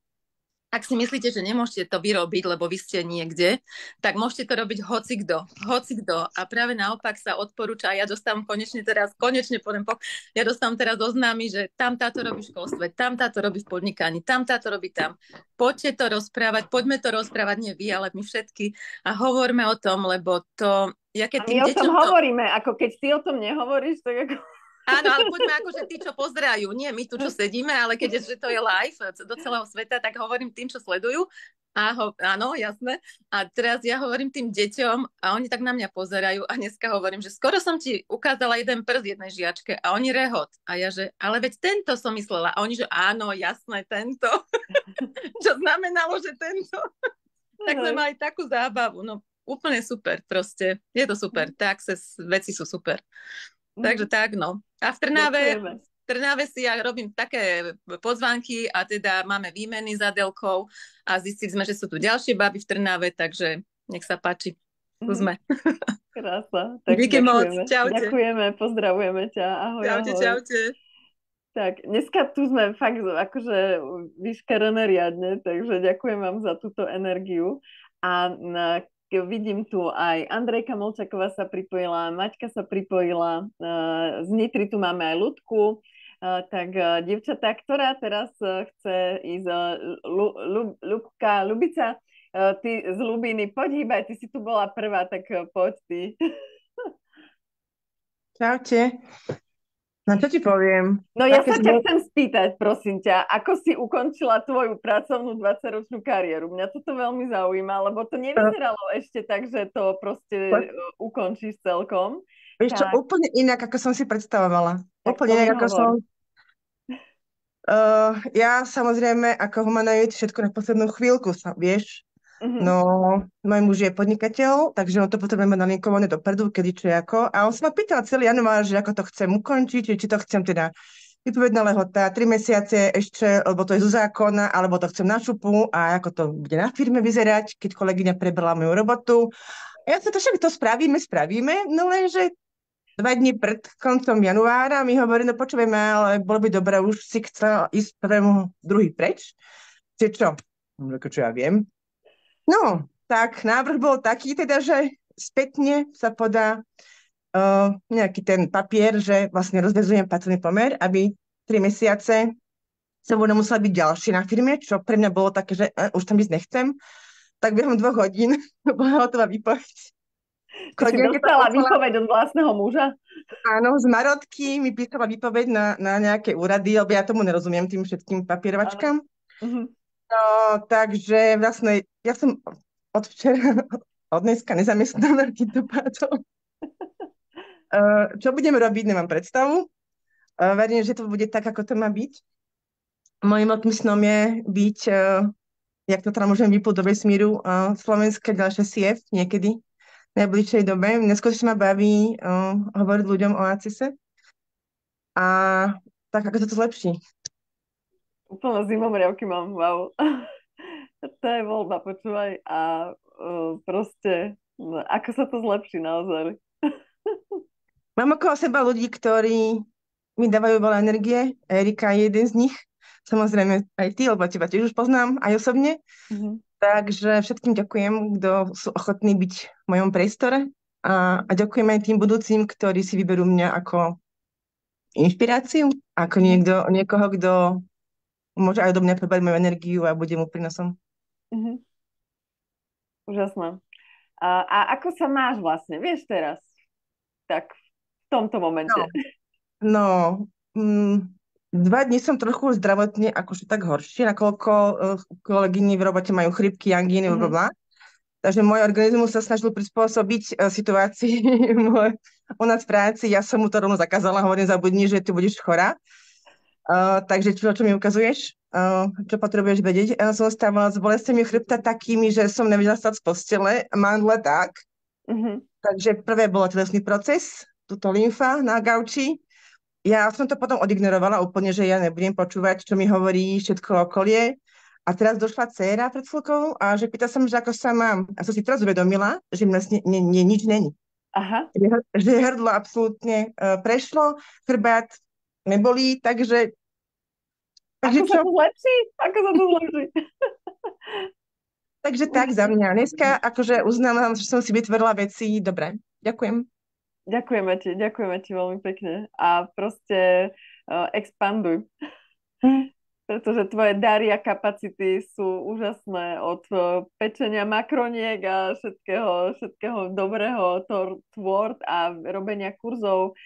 ak si myslíte, že nemôžete to vyrobiť, lebo vy ste niekde, tak môžete to robiť hocikdo. A práve naopak sa odporúča, ja dostávam ja dostávam teraz oznámy, že tam táto robí v školstve, tam táto robí v podnikaní, tam táto robí tam. Poďte to rozprávať, poďme to rozprávať, nie vy, ale my všetky. A hovorme o tom, lebo to... Ja keď
my o tom hovoríme, ako keď ty o tom nehovoríš, tak ako...
Áno, ale poďme akože tí, čo pozerajú. Nie my tu, čo sedíme, ale keďže to je live do celého sveta, tak hovorím tým, čo sledujú. Áno, jasné. A teraz ja hovorím tým deťom a oni tak na mňa pozerajú a dneska hovorím, že skoro som ti ukázala jeden prst jednej žiačke a oni rehot. A ja, že ale veď tento som myslela. A oni, že áno, jasné, tento. Čo znamenalo, že tento. Tak sme mali takú zábavu. No úplne super proste. Je to super. Tak veci sú super. Takže tak, no. A v Trnave si ja robím také pozvánky a teda máme výmeny s Adelkou a zistili sme, že sú tu ďalšie baby v Trnave, takže nech sa páči. Tu sme.
Krása. Tak
díky moc. Čaute.
Ďakujeme, pozdravujeme ťa. Ahoj,
čaute.
Tak, dneska tu sme fakt akože vyškerené riadne, takže ďakujem vám za túto energiu. A vidím tu aj Andrejka Molčaková sa pripojila, Maťka sa pripojila, z Nitry tu máme aj Ľudku, tak dievčatá, ktorá teraz chce ísť, Ľubica, ty z Ľubiny, poď hýbaj, ty si tu bola prvá, tak poď ty.
Čaute. No čo ti poviem?
No ja
Také
sa ťa
sme...
chcem spýtať, prosím ťa, ako si ukončila tvoju pracovnú 20-ročnú kariéru? Mňa toto veľmi zaujíma, lebo to nevyzeralo ešte tak, že to proste ukončíš celkom.
Vieš čo,
Tak,
úplne inak, ako som si predstavovala.
tak
Úplne
to mi
inak, ako som...
hovor.
Ja samozrejme, ako humanoid, všetko na poslednú chvíľku, vieš.
Mhm.
No, môj muž je podnikateľ, takže on to potrebujeme nalinkované dopredu, kedy čo ako. A on sa ma pýtal celý január, že ako to chcem ukončiť, či to chcem teda vypovedná lehota, 3 mesiace ešte, lebo to je zo zákona, alebo to chcem na šupu a ako to bude na firme vyzerať, keď kolegyňa prebrala moju robotu. A ja sa to však to spravíme, no lenže 2 dní pred koncom januára mi hovorí, no počujeme, ale bolo by dobré, už si chcela ísť prvému druhý preč. Čiže čo? Čo ja viem. No, tak návrh bol taký teda, že spätne sa podá nejaký ten papier, že vlastne rozvezujem pracovný pomer, aby 3 mesiace som budem musela byť ďalšie na firme, čo pre mňa bolo také, že už tam ísť nechcem. Tak behom 2 hodín bola hotová výpoveď.
Ty si dostala výpoveď od vlastného muža?
Áno, z Marotky mi písala výpoveď na nejaké úrady, lebo ja tomu nerozumiem, tým všetkým papierovačkám. No, takže vlastne ja som od včera, od dneska nezamestnaná týmto pádom. Čo budem robiť, nemám predstavu. Verím, že to bude tak, ako to má byť. Mojím veľkým snom je byť, jak to teda môžem vyplúť do vesmíru, slovenské ďalšie CF niekedy v najbližšej dobe. Neskôr ma baví hovoriť ľuďom o ACISe. A tak, ako to zlepší.
Úplne zimomriavky mám, wow. To je voľba, počúvaj. A proste, ako sa to zlepší naozaj.
Mám okolo seba ľudí, ktorí mi dávajú veľa energie. Erika je jeden z nich. Samozrejme aj ty, lebo teba tiež už poznám, aj osobne. Takže všetkým ďakujem, kto sú ochotní byť v mojom priestore. A ďakujem aj tým budúcim, ktorí si vyberú mňa ako inšpiráciu, ako niekoho, kto môže aj do mňa prebrať moju energiu a bude mu prínosom.
Úžasné. A ako sa máš vlastne, vieš teraz? Tak v tomto momente.
No 2 dní som trochu zdravotne akože tak horšie, nakoľko kolegyni v robote majú chrypky, angíny, blablabla. Takže môj organizmus sa snažil prispôsobiť situácii u nás v práci. Ja som mu to rovno zakázala, hovorím, zabudni, že ty budeš chorá. Takže čo mi ukazuješ? Čo potrebuješ vedieť? Som stávala s bolestiami chrbta takými, že som nevedela stať z postele, mandle tak. Takže prvé bolo telesný proces, túto lymfa na gauči. Ja som to potom odignorovala úplne, že ja nebudem počúvať, čo mi hovorí všetko okolie. A teraz došla dcéra pred chvíľkou a že pýta sa mi, že ako sa mám. A som si teraz uvedomila, že vlastne nič není.
Aha.
Že hrdlo absolútne prešlo, chrbát nebolí, takže...
Ako sa to zlepší? Ako sa to zlepší?
Takže tak za mňa. Dneska akože uznávam, že som si vytvorila veci. Dobre, ďakujem.
Ďakujeme ti veľmi pekne. A proste expanduj. Pretože tvoje dary a kapacity sú úžasné od pečenia makroniek a všetkého dobrého tворb a robenia kurzov,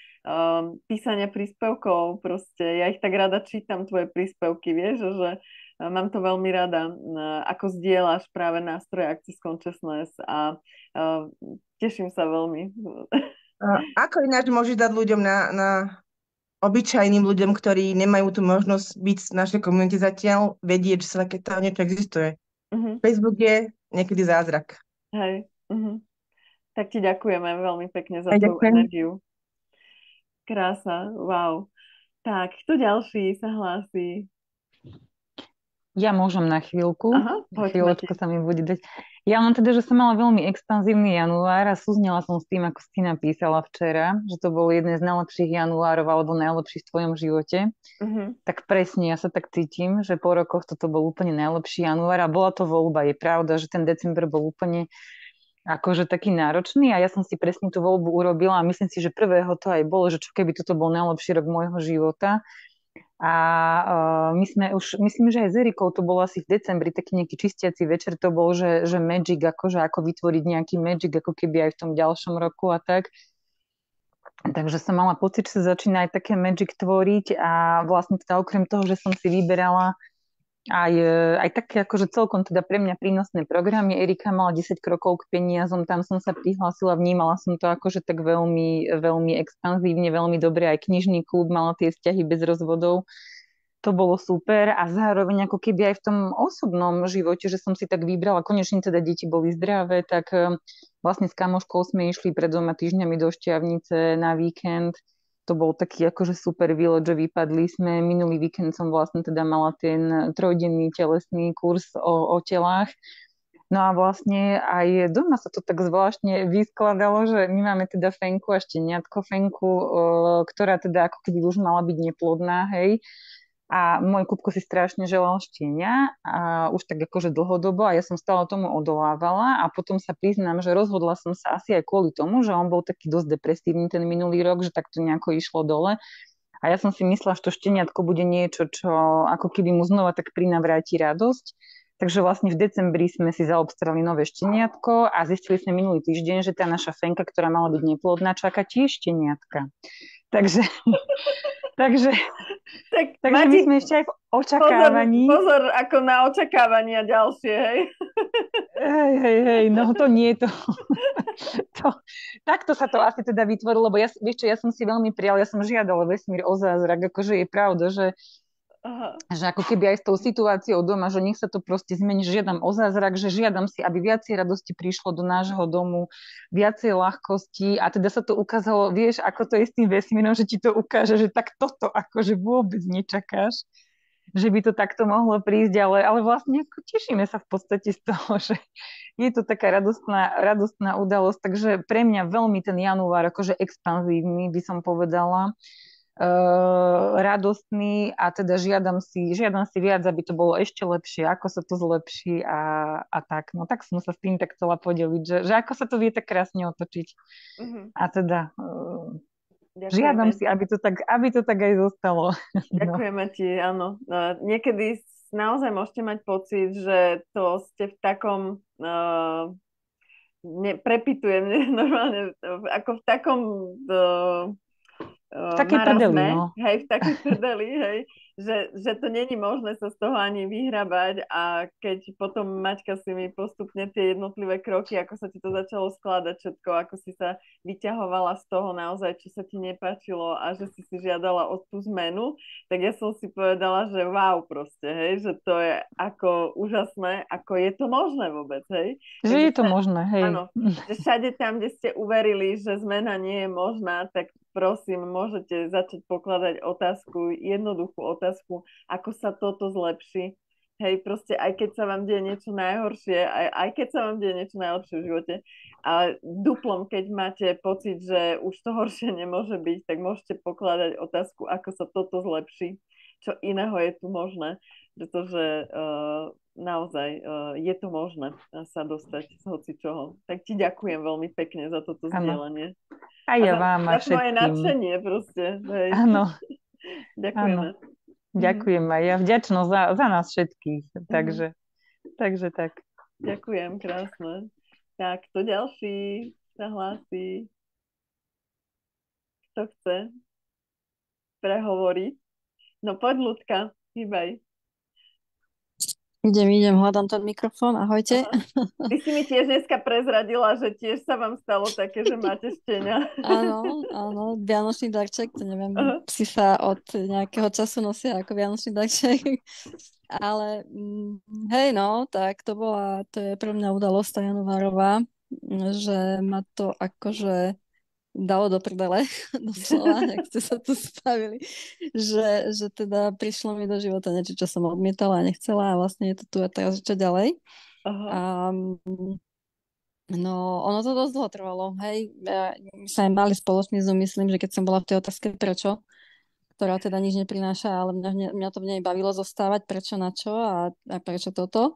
písania príspevkov. Proste ja ich tak rada čítam, tvoje príspevky, vieš, že mám to veľmi rada, ako zdieľaš práve nástroje Access Consciousness a teším sa veľmi.
Ako ináč môžeš dať ľuďom na obyčajným ľuďom, ktorí nemajú tú možnosť byť v našej komunite zatiaľ, vedieť, že sa takéto niečo existuje. Facebook je niekedy zázrak.
Hej. Tak ti ďakujeme veľmi pekne za tvoju energiu. Krása, wow. Tak, kto ďalší sa hlási?
Ja môžem na chvíľku.
Aha,
chvíľočku sa mi bude dať. Ja mám teda, že som mala veľmi expanzívny január a súznela som s tým, ako si napísala včera, že to bol jeden z najlepších januárov alebo najlepší v tvojom živote. Tak presne, ja sa tak cítim, že po rokoch toto bol úplne najlepší január a bola to voľba. Je pravda, že ten december bol úplne akože taký náročný a ja som si presne tú voľbu urobila a myslím si, že prvého to aj bolo, že čo keby toto bol najlepší rok môjho života. A my sme už, myslím, že aj s Erikou to bolo asi v decembri, taký nejaký čistiaci večer to bol, že magic, akože ako vytvoriť nejaký magic, ako keby aj v tom ďalšom roku a tak. Takže som mala pocit, že sa začína aj také magic tvoriť a vlastne teda okrem toho, že som si vyberala aj také akože celkom teda pre mňa prínosné programy. Erika mala 10 krokov k peniazom, tam som sa prihlásila, vnímala som to akože tak veľmi, veľmi expanzívne, veľmi dobre. Aj knižný klub mala tie vzťahy bez rozvodov. To bolo super a zároveň ako keby aj v tom osobnom živote, že som si tak vybrala, konečne teda deti boli zdravé, tak vlastne s kamoškou sme išli pred 2 týždňami do Šťavnice na víkend. To bol taký akože super výlet, že vypadli sme. Minulý víkend som vlastne teda mala ten 3-denný telesný kurz o telách. No a vlastne aj doma sa to tak zvláštne vyskladalo, že my máme teda Fenku a šteniatko Fenku, ktorá teda ako keby už mala byť neplodná, hej. A môj Kupko si strašne želal štieňa a už tak akože dlhodobo a ja som stále tomu odolávala a potom sa priznám, že rozhodla som sa asi aj kvôli tomu, že on bol taký dosť depresívny ten minulý rok, že tak to nejako išlo dole. A ja som si myslela, že to šteniatko bude niečo, čo ako keby mu znova tak prinavráti radosť. Takže vlastne v decembri sme si zaobstarali nové šteniatko a zistili sme minulý týždeň, že tá naša Fenka, ktorá mala byť neplodná, čaká tiež šteniatka. Takže my sme ešte aj v očakávaní.
Pozor, ako na očakávania ďalšie, hej?
Hej, no to nie je to. Takto sa to asi teda vytvorilo, lebo vieš čo, ja som si veľmi prijala, ja som žiadala vesmír o zázrak, akože je pravda, že ako keby aj s tou situáciou doma, že nech sa to proste zmení, že žiadam o zázrak, že žiadam si, aby viacej radosti prišlo do nášho domu, viacej ľahkosti a teda sa to ukázalo, vieš, ako to je s tým vesmírom, že ti to ukáže, že tak toto akože vôbec nečakáš, že by to takto mohlo prísť, ale vlastne ako tešíme sa v podstate z toho, že je to taká radostná udalosť, takže pre mňa veľmi ten január akože expanzívny, by som povedala, radostný a teda žiadam si viac, aby to bolo ešte lepšie, ako sa to zlepší a tak. No tak som sa s tým tak chcela podeliť, že ako sa to vie tak krásne otočiť. A teda žiadam si, aby to tak aj zostalo.
Ďakujeme ti, áno. Niekedy naozaj môžete mať pocit, že to ste v takom prepitujem normálne, ako v takom
v takej prdeli, no.
Hej, v takej prdeli, hej, že to není možné sa z toho ani vyhrabať a keď potom Maťka si mi postupne tie jednotlivé kroky, ako sa ti to začalo skladať všetko, ako si sa vyťahovala z toho naozaj, čo sa ti nepáčilo a že si žiadala o tú zmenu, tak ja som si povedala, že wow proste, hej, že to je ako úžasné, ako je to možné vôbec, hej.
Že je to možné, hej.
Áno, že všade tam, kde ste uverili, že zmena nie je možná, tak prosím, môžete začať pokladať otázku, jednoduchú otázku, ako sa toto zlepší. Hej, proste aj keď sa vám deje niečo najhoršie, aj keď sa vám deje niečo najlepšie v živote, ale duplom, keď máte pocit, že už to horšie nemôže byť, tak môžete pokladať otázku, ako sa toto zlepší. Čo iného je tu možné, pretože naozaj je to možné sa dostať z hocičoho. Tak ti ďakujem veľmi pekne za toto zdieľanie.
A ja vám a všetkým.
Za moje nadšenie proste.
Áno.
Ďakujeme.
Áno. Ďakujem aj ja. Vďačnosť za nás všetkých. Takže tak.
Ďakujem, krásne. Tak, kto ďalší sa hlási? Kto chce prehovoriť? No poď, Ľudka, hýbaj.
Idem, hľadám ten mikrofón, ahojte.
Ty si mi tiež dneska prezradila, že tiež sa vám stalo také, že máte štenia.
Áno, vianočný darček, to neviem, psi sa od nejakého času nosia ako vianočný darček. Ale hej, no, tak to je pre mňa udalosť tá januárová, že ma to akože dalo do prdele, doslova, jak ste sa tu spavili, že teda prišlo mi do života niečo, čo som odmietala a nechcela a vlastne je to tu a teraz čo ďalej. A, no, ono to dosť dlho trvalo, hej. My sa aj mali spoločný Zoom, myslím, že keď som bola v tej otázke prečo, ktorá teda nič neprináša, ale mňa to v nej bavilo zostávať, prečo na čo a prečo toto.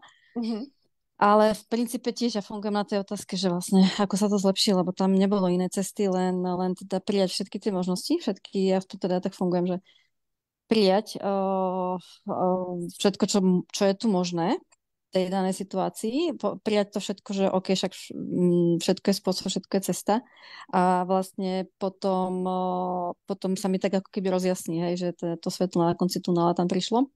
Ale v princípe tiež ja fungujem na tej otázke, že vlastne ako sa to zlepší, lebo tam nebolo iné cesty, len teda prijať všetky tie možnosti, ja to teda tak fungujem, že prijať všetko, čo je tu možné tej danej situácii, prijať to všetko, že OK, však všetko je spôsob, všetko je cesta a vlastne potom sa mi tak ako keby rozjasní, hej, že to svetlo na konci tunela tam prišlo,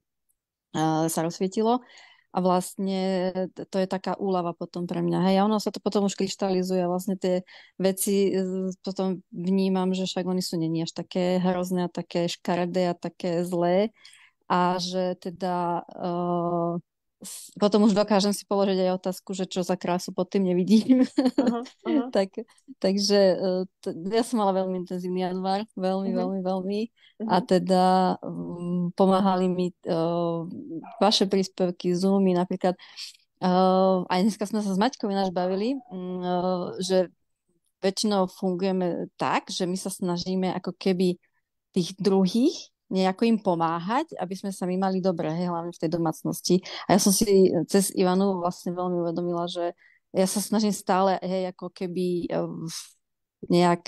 sa rozsvietilo a vlastne to je taká úlava potom pre mňa, hej, a ono sa to potom už kryštalizuje a vlastne tie veci potom vnímam, že však oni sú není až také hrozné a také škaredé a také zlé a že teda potom už dokážem si položiť aj otázku, že čo za krásu pod tým nevidím. Takže ja som mala veľmi intenzívny január, veľmi. A teda pomáhali mi vaše príspevky, Zoomy, napríklad aj dneska sme sa s Maťkou ináč bavili, že väčšinou fungujeme tak, že my sa snažíme ako keby tých druhých nejako im pomáhať, aby sme sa my mali dobre, hej, hlavne v tej domácnosti. A ja som si cez Ivanu vlastne veľmi uvedomila, že ja sa snažím stále, hej, ako keby nejak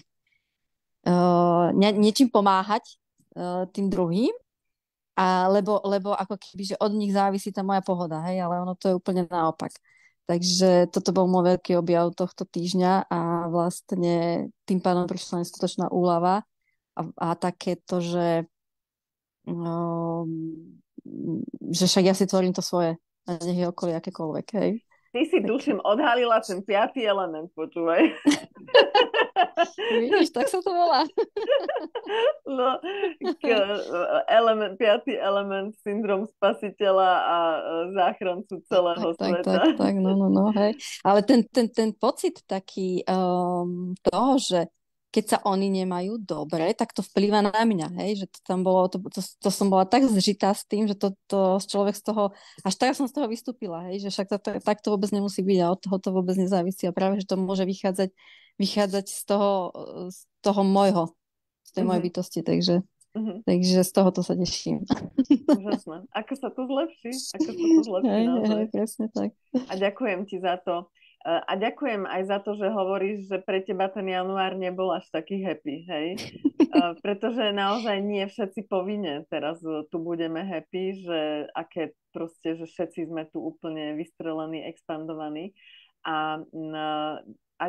niečím pomáhať tým druhým, lebo ako keby, že od nich závisí tá moja pohoda, hej, ale ono to je úplne naopak. Takže toto bol môj veľký objav tohto týždňa a vlastne tým pádom prišla neskutočná úlava a takéto, že však ja si tvorím to svoje a nech je okolie akékoľvek, hej.
Ty si tuším odhalila ten 5. element, počúvaj.
Vidíš, tak sa to volá.
No, 5. element, syndrom spasiteľa a záchrancu celého sveta.
Tak, no, hej. Ale ten pocit taký toho, že keď sa oni nemajú dobre, tak to vplýva na mňa, hej, že to tam bolo, to som bola tak zžitá s tým, že to človek z toho, až teraz som z toho vystúpila, hej, že však tak to vôbec nemusí byť a od toho to vôbec nezávisí a práve, že to môže vychádzať z toho môjho, z tej mojej bytosti, takže z tohoto sa teším.
Úžasné. Ako sa to zlepší?
Hej, presne tak.
A ďakujem ti za to. A ďakujem aj za to, že hovoríš, že pre teba ten január nebol až taký happy, hej? Pretože naozaj nie všetci povinne teraz tu budeme happy, že aké proste, že všetci sme tu úplne vystrelení, expandovaní. A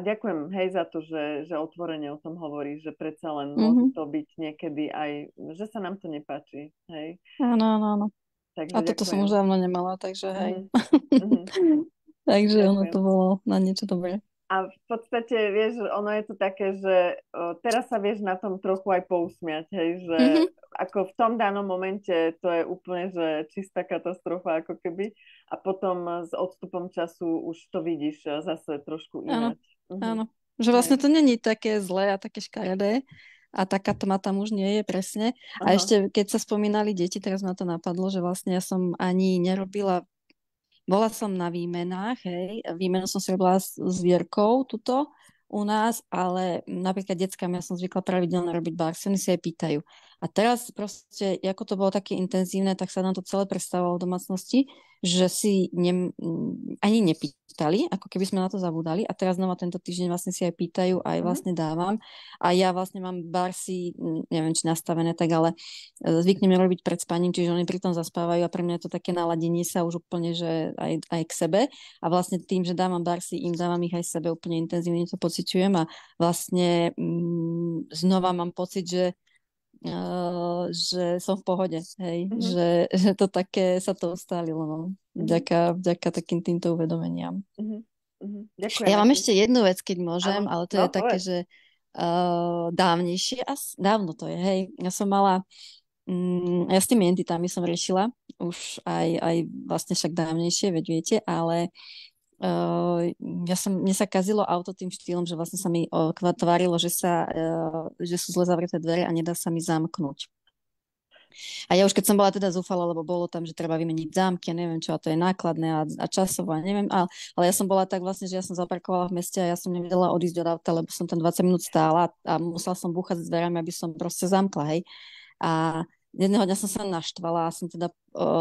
ďakujem, hej, za to, že otvorene o tom hovoríš, že predsa len môže to byť niekedy aj, že sa nám to nepáči, hej?
Áno.
Takže
a toto som už dávno nemala, takže hej. Takže ono to bolo na niečo dobré.
A v podstate, vieš, ono je to také, že teraz sa vieš na tom trochu aj pousmiať, hej, že ako v tom danom momente to je úplne, že čistá katastrofa ako keby a potom s odstupom času už to vidíš zase trošku ináč.
Áno, že vlastne to není také zlé a také škaredé a taká tma tam už nie je presne. A ešte keď sa spomínali deti, teraz ma to napadlo, že vlastne ja som ani nerobila. Bola som na výmenách, hej, výmenu som si robila s Vierkou tuto u nás, ale napríklad deckám ja som zvykla pravidelne robiť barsy, oni si aj pýtajú. A teraz proste, ako to bolo také intenzívne, tak sa nám to celé predstavovalo v domácnosti, že si ani nepýtali, ako keby sme na to zabudali a teraz znova tento týždeň vlastne si aj pýtajú, aj vlastne dávam a ja vlastne mám barsy, neviem či nastavené tak, ale zvyknem robiť pred spaním, čiže oni pri tom zaspávajú a pre mňa je to také naladenie sa už úplne, že aj k sebe a vlastne tým, že dávam barsy, im dávam ich aj sebe úplne intenzívne to pociťujem a vlastne znova mám pocit, že som v pohode, hej, že to také sa to ustálilo, no, vďaka takým týmto uvedomeniam.
Ďakujem.
Ja mám ešte jednu vec, keď môžem, ale to je také, že dávnejšie, dávno to je, hej, ja som mala, ja s tými entitami som riešila, už aj vlastne však dávnejšie, veď viete, ale mne sa kazilo auto tým štýlom, že vlastne sa mi tvárilo, že sú zle zavreté dvere a nedá sa mi zamknúť. A ja už keď som bola teda zúfala, lebo bolo tam, že treba vymeniť zámky, ja neviem čo, a to je nákladné a časovo, neviem, ale ja som bola tak vlastne, že ja som zaparkovala v meste a ja som nevedela odísť od auta, lebo som tam 20 minút stála a musela som búchať s dverami, aby som proste zamkla, hej. A jedného dňa som sa naštvala a som teda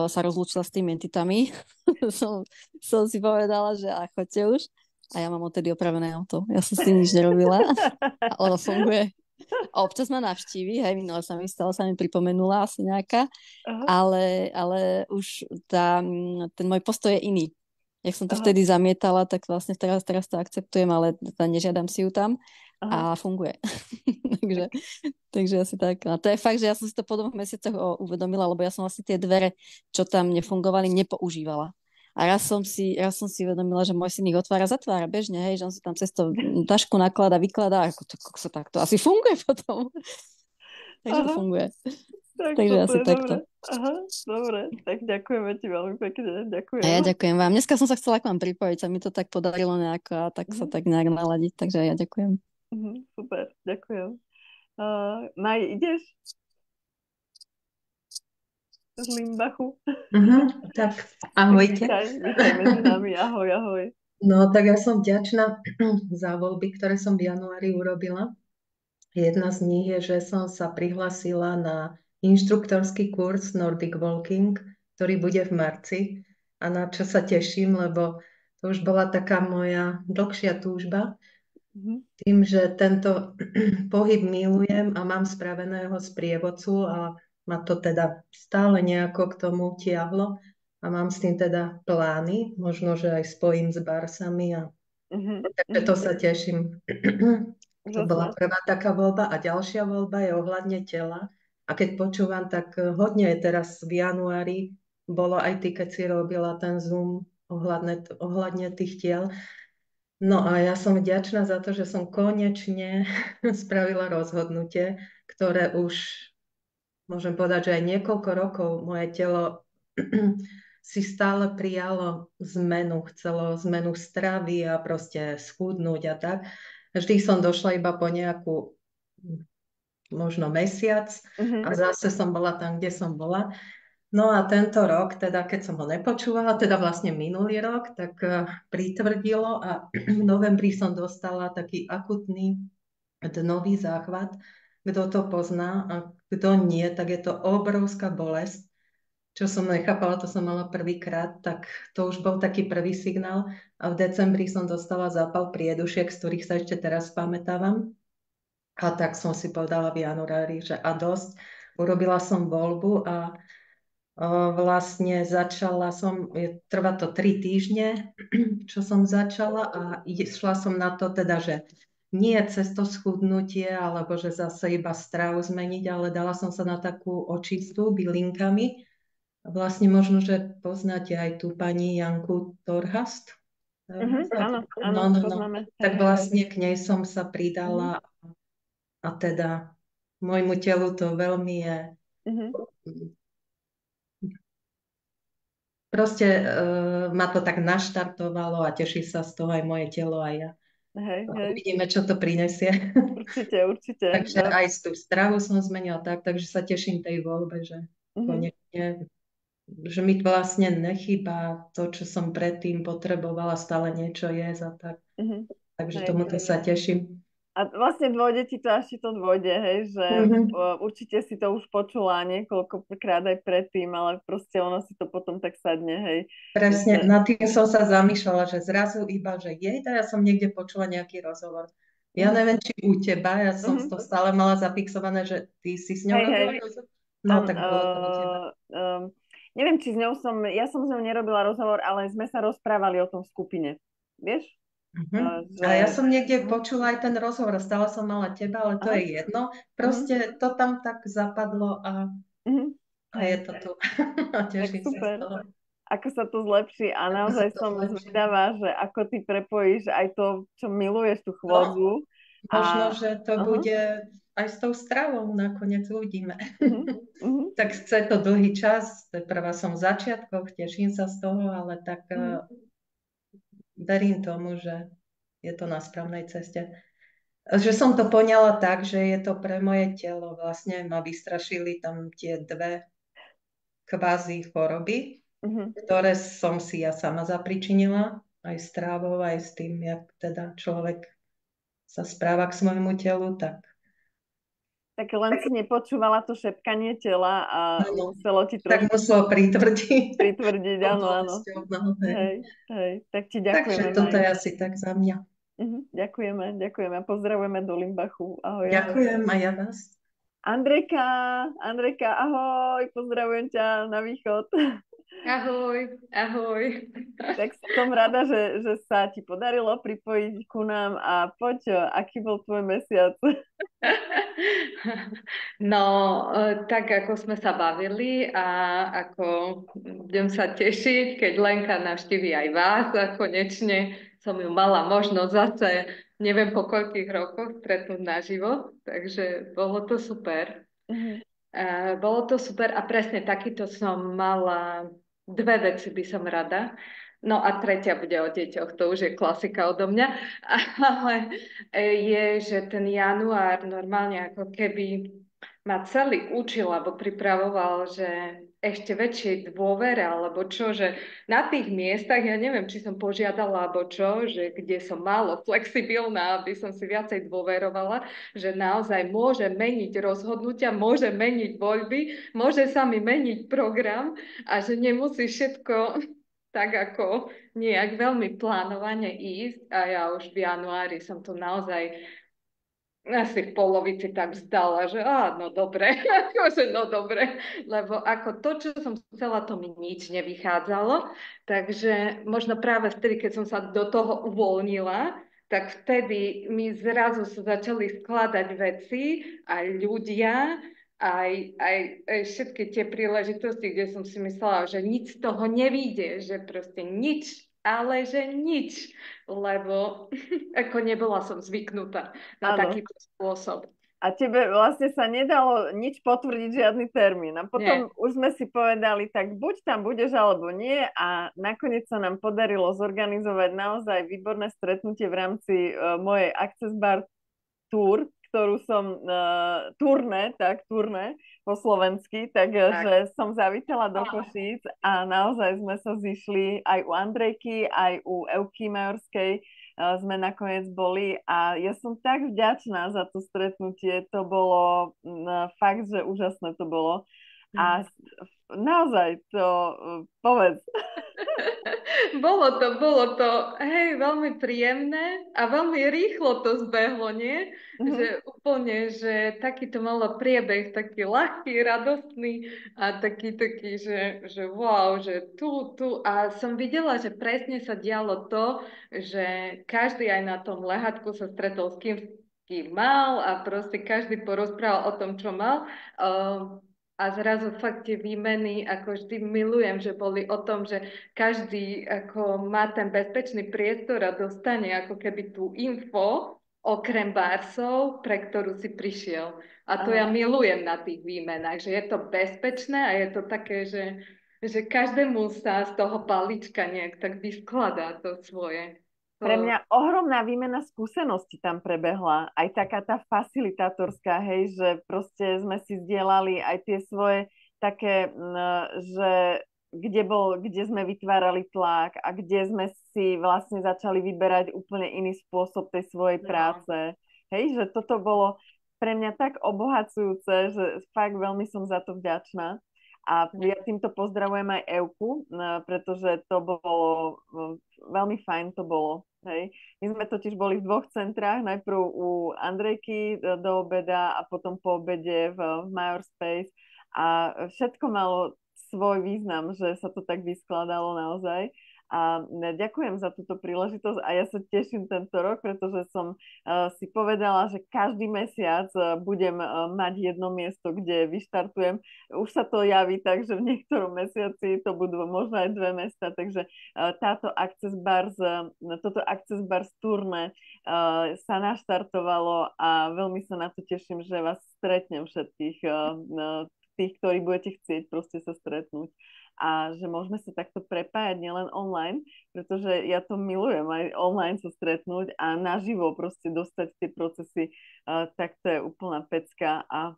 sa rozlúčila s tými entitami. som si povedala, že choďte už. A ja mám odtedy opravené auto. Ja som s tým nič nerobila. A ono funguje. A občas ma navštíví, hej, minule sa mi stalo, sa mi pripomenula asi nejaká, ale už ten môj postoj je iný. Jak som to vtedy zamietala, tak vlastne teraz to akceptujem, ale nežiadam si ju tam a funguje. takže asi tak. A to je fakt, že ja som si to po 2 mesiacoch uvedomila, lebo ja som vlastne tie dvere, čo tam nefungovali, nepoužívala. A raz som si uvedomila, že môj syn ich otvára, zatvára bežne, hej, že on si tam cez to tašku nakladá, vykladá, ako to takto asi funguje potom. Takže to funguje.
Tak
Takže
toto
asi
je
takto.
Dobre. Tak ďakujeme ti veľmi pekne. Ďakujem.
A ja ďakujem vám. Dneska som sa chcela k vám pripojiť, sa mi to tak podarilo nejako a tak sa tak nejak naladiť, takže ja ďakujem.
Super, ďakujem. Maj, ideš? Z Limbachu.
Tak, ahojte.
Vítaj medzi nami, ahoj.
No, tak ja som vďačná za voľby, ktoré som v januári urobila. Jedna z nich je, že som sa prihlásila na inštruktorský kurz Nordic Walking, ktorý bude v marci a na čo sa teším, lebo to už bola taká moja dlhšia túžba. Tým, že tento pohyb milujem a mám spraveného sprievodcu a ma to teda stále nejako k tomu tiahlo a mám s tým teda plány, možno, že aj spojím s barsami a takže to sa teším. To bola prvá taká voľba a ďalšia voľba je ohľadne tela. A keď počúvam, tak hodne teraz v januári bolo aj ty, keď si robila ten Zoom ohľadne tých tiel. No a ja som vďačná za to, že som konečne spravila rozhodnutie, ktoré už môžem povedať, že aj niekoľko rokov moje telo si stále prijalo zmenu, chcelo zmenu stravy a proste schudnúť a tak. Vždy som došla iba po nejakú možno mesiac a zase som bola tam, kde som bola. No a tento rok, teda keď som ho nepočúvala, teda vlastne minulý rok, tak pritvrdilo a v novembri som dostala taký akutný dnový záchvat. Kto to pozná a kto nie, tak je to obrovská bolesť. Čo som nechápala, to som mala prvýkrát, tak to už bol taký prvý signál. A v decembri som dostala zápal priedušiek, z ktorých sa ešte teraz pamätávam. A tak som si povedala v januári, že a dosť. Urobila som voľbu a vlastne začala som, trvá to 3 týždne, čo som začala a šla som na to teda, že nie cez to schudnutie, alebo že zase iba stravu zmeniť, ale dala som sa na takú očistu bylinkami. Vlastne možno, že poznáte aj tú pani Janku Torhast.
Áno, poznáme.
Tak vlastne k nej som sa pridala a teda môjmu telu to veľmi je proste ma to tak naštartovalo a teší sa z toho aj moje telo a ja. Uvidíme, čo to prinesie.
Určite.
Takže aj z tú stravu som zmenila takže sa teším tej voľbe, že konečne, že mi vlastne nechýba to, čo som predtým potrebovala, stále niečo jesť a tak. Takže tomuto sa teším.
A vlastne dôjde ti to, až ti to dôjde, hej, že určite si to už počula niekoľkokrát aj predtým, ale proste ono si to potom tak sadne, hej.
Presne, nad tým som sa zamýšľala, že zrazu iba, že ja som niekde počula nejaký rozhovor. Ja neviem, či u teba, ja som to stále mala zafixované, že ty si s ňou robila rozhovor. No, tak bolo to u teba.
Neviem, či ja som s ňou nerobila rozhovor, ale sme sa rozprávali o tom v skupine, vieš?
A ja som niekde počula aj ten rozhovor, stále som mala teba, ale to je jedno. Proste to tam tak zapadlo a je to tu. A teším sa z toho.
Ako sa to zlepší a naozaj som zvedavá, že ako ty prepojíš aj to, čo miluješ, tú chôdzu.
Možno, že to bude aj s tou stravou, nakoniec uvidíme. Tak chce to dlhý čas, prvá som v začiatkoch, teším sa z toho, ale tak verím tomu, že je to na správnej ceste. Že som to poňala tak, že je to pre moje telo. Vlastne ma vystrašili tam tie 2 kvázi choroby, ktoré som si ja sama zapričinila, aj strávou, aj s tým, jak teda človek sa správa k svojmu telu, tak
len si nepočúvala to šepkanie tela a muselo ti trošku...
Tak muselo pritvrdiť.
Áno. Hej, tak ti ďakujeme.
Takže toto je asi tak za mňa.
Ďakujeme a pozdravujeme do Limbachu. Ahoj.
Ďakujem a ja vás.
Andrejka, ahoj, pozdravujem ťa na východ.
Ahoj, ahoj.
Tak som rada, že sa ti podarilo pripojiť ku nám a poď, aký bol tvoj mesiac?
No, tak ako sme sa bavili a ako budem sa tešiť, keď Lenka navštíví aj vás a konečne som ju mala možnosť zase, neviem po koľkých rokoch, stretnúť naživo, takže bolo to super. Bolo to super a presne takýto som mala, dve veci by som rada. No a tretia bude o deťoch, to už je klasika odo mňa, ale je, že ten január normálne ako keby ma celý učil alebo pripravoval, že ešte väčšej dôvere, alebo čo, že na tých miestach, ja neviem, či som požiadala, alebo čo, že kde som málo flexibilná, aby som si viacej dôverovala, že naozaj môže meniť rozhodnutia, môže meniť voľby, môže sa mi meniť program a že nemusí všetko tak ako nejak veľmi plánovane ísť a ja už v januári som to naozaj asi v polovici tak vzdala, že no dobre, akože no dobre, lebo ako to, čo som chcela, to mi nič nevychádzalo, takže možno práve vtedy, keď som sa do toho uvoľnila, tak vtedy mi zrazu sa začali skladať veci, aj ľudia, aj všetky tie príležitosti, kde som si myslela, že nič z toho nevíde, že proste nič, ale že nič, lebo ako nebola som zvyknutá na takýto spôsob.
A tebe vlastne sa nedalo nič potvrdiť, žiadny termín. A potom už sme si povedali, tak buď tam budeš, alebo nie. A nakoniec sa nám podarilo zorganizovať naozaj výborné stretnutie v rámci mojej Access Bar Tour, ktorú som, turné po slovensky, takže som zavítala do Košíc a naozaj sme sa zišli aj u Andrejky, aj u Evky Majorskej, sme nakoniec boli a ja som tak vďačná za to stretnutie, to bolo fakt, že úžasné to bolo a naozaj to povedz.
Bolo to, hej, veľmi príjemné a veľmi rýchlo to zbehlo, nie? Že úplne, že taký to malo priebeh, taký ľahký, radostný a taký, že wow, že tu. A som videla, že presne sa dialo to, že každý aj na tom lehatku sa stretol s kým mal a proste každý porozprával o tom, čo mal. A zrazu fakt tie výmeny, ako vždy milujem, že boli o tom, že každý ako má ten bezpečný priestor a dostane ako keby tú info okrem barsov, pre ktorú si prišiel. A to ja milujem na tých výmenách, že je to bezpečné a je to také, že každému sa z toho balíčka nejak tak vyskladá to svoje.
Pre mňa ohromná výmena skúseností tam prebehla. Aj taká tá facilitátorská, hej, že proste sme si zdieľali aj tie svoje také, že kde sme vytvárali tlak a kde sme si vlastne začali vyberať úplne iný spôsob tej svojej práce. Hej, že toto bolo pre mňa tak obohacujúce, že fakt veľmi som za to vďačná. A ja týmto pozdravujem aj Evku, pretože to bolo veľmi fajn to bolo. Hej. My sme totiž boli v dvoch centrách, najprv u Andrejky do obeda a potom po obede v Major Space a všetko malo svoj význam, že sa to tak vyskladalo naozaj. A ďakujem za túto príležitosť a ja sa teším tento rok, pretože som si povedala, že každý mesiac budem mať jedno miesto, kde vyštartujem. Už sa to javí tak, že v niektorom mesiaci to budú možno aj dve mesta, takže toto Access Bars turné sa naštartovalo a veľmi sa na to teším, že vás stretnem všetkých tých, ktorí budete chcieť proste sa stretnúť. A že môžeme sa takto prepájať nielen online, pretože ja to milujem aj online sa stretnúť a naživo proste dostať tie procesy, tak to je úplná pecka a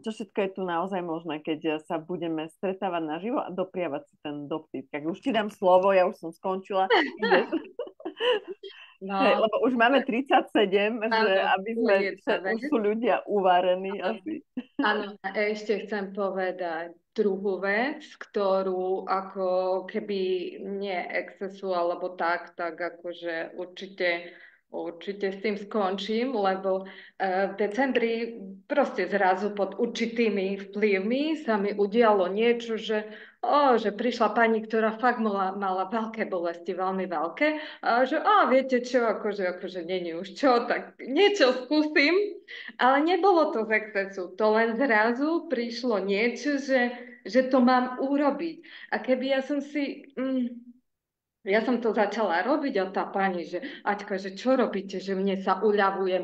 čo všetko je tu naozaj možné, keď sa budeme stretávať naživo a dopriavať si ten dopyt. Tak už ti dám slovo, ja už som skončila. No, hej, lebo už máme 37, že aby sme, už sú ľudia uvarení asi.
Áno, ešte chcem povedať druhú vec, ktorú ako keby nie excesu alebo tak akože určite s tým skončím, lebo v decembri proste zrazu pod určitými vplyvmi sa mi udialo niečo, že že prišla pani, ktorá fakt mala veľké bolesti, veľmi veľké, a že viete čo, akože nie už čo, tak niečo skúsim, ale nebolo to z excesu, to len zrazu prišlo niečo, že to mám urobiť. A keby ja som to začala robiť a tá pani, že Aťka, že čo robíte, že mne sa uľavuje,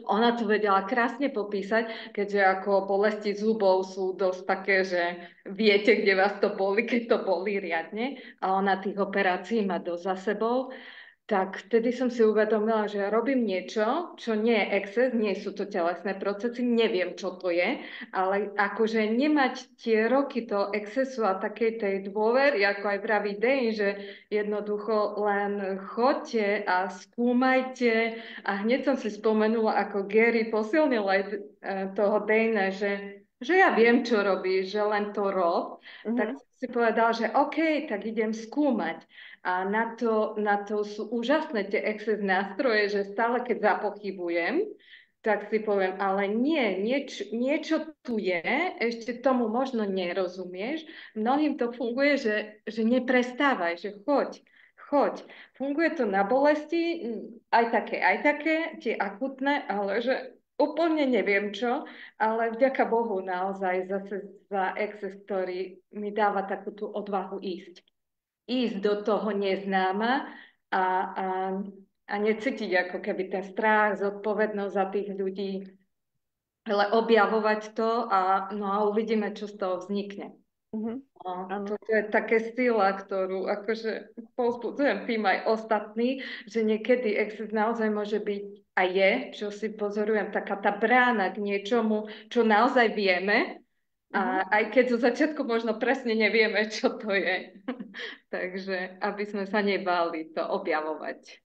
ona to vedela krásne popísať, keďže ako bolesti zubov sú dosť také, že viete, kde vás to boli, keď to boli riadne a ona tých operácií má dosť za sebou. Tak vtedy som si uvedomila, že robím niečo, čo nie je exces, nie sú to telesné procesy, neviem, čo to je, ale akože nemať tie roky toho excesu a takej tej dôvery, ako aj vraví Dane, že jednoducho len choďte a skúmajte. A hneď som si spomenula, ako Gary posilnil aj toho Dana, že ja viem, čo robíš, že len to rob. Tak si povedal, že OK, tak idem skúmať. A na to sú úžasné tie access nástroje, že stále keď zapochybujem, tak si poviem, ale nie, niečo tu je, ešte tomu možno nerozumieš. Mnohým to funguje, že neprestávaj, že choď. Funguje to na bolesti, aj také, tie akutné, ale že úplne neviem čo, ale vďaka Bohu naozaj zase za access, ktorý mi dáva takú tú odvahu ísť do toho neznáma a necítiť ako keby ten strach, zodpovednosť za tých ľudí, ale objavovať to a uvidíme, čo z toho vznikne. Toto je také sila, ktorú akože povzbudzujem tým aj ostatní, že niekedy exces naozaj môže byť a je, čo si pozorujem, taká tá brána k niečomu, čo naozaj vieme, a aj keď zo začiatku možno presne nevieme, čo to je. Takže aby sme sa nebáli to objavovať.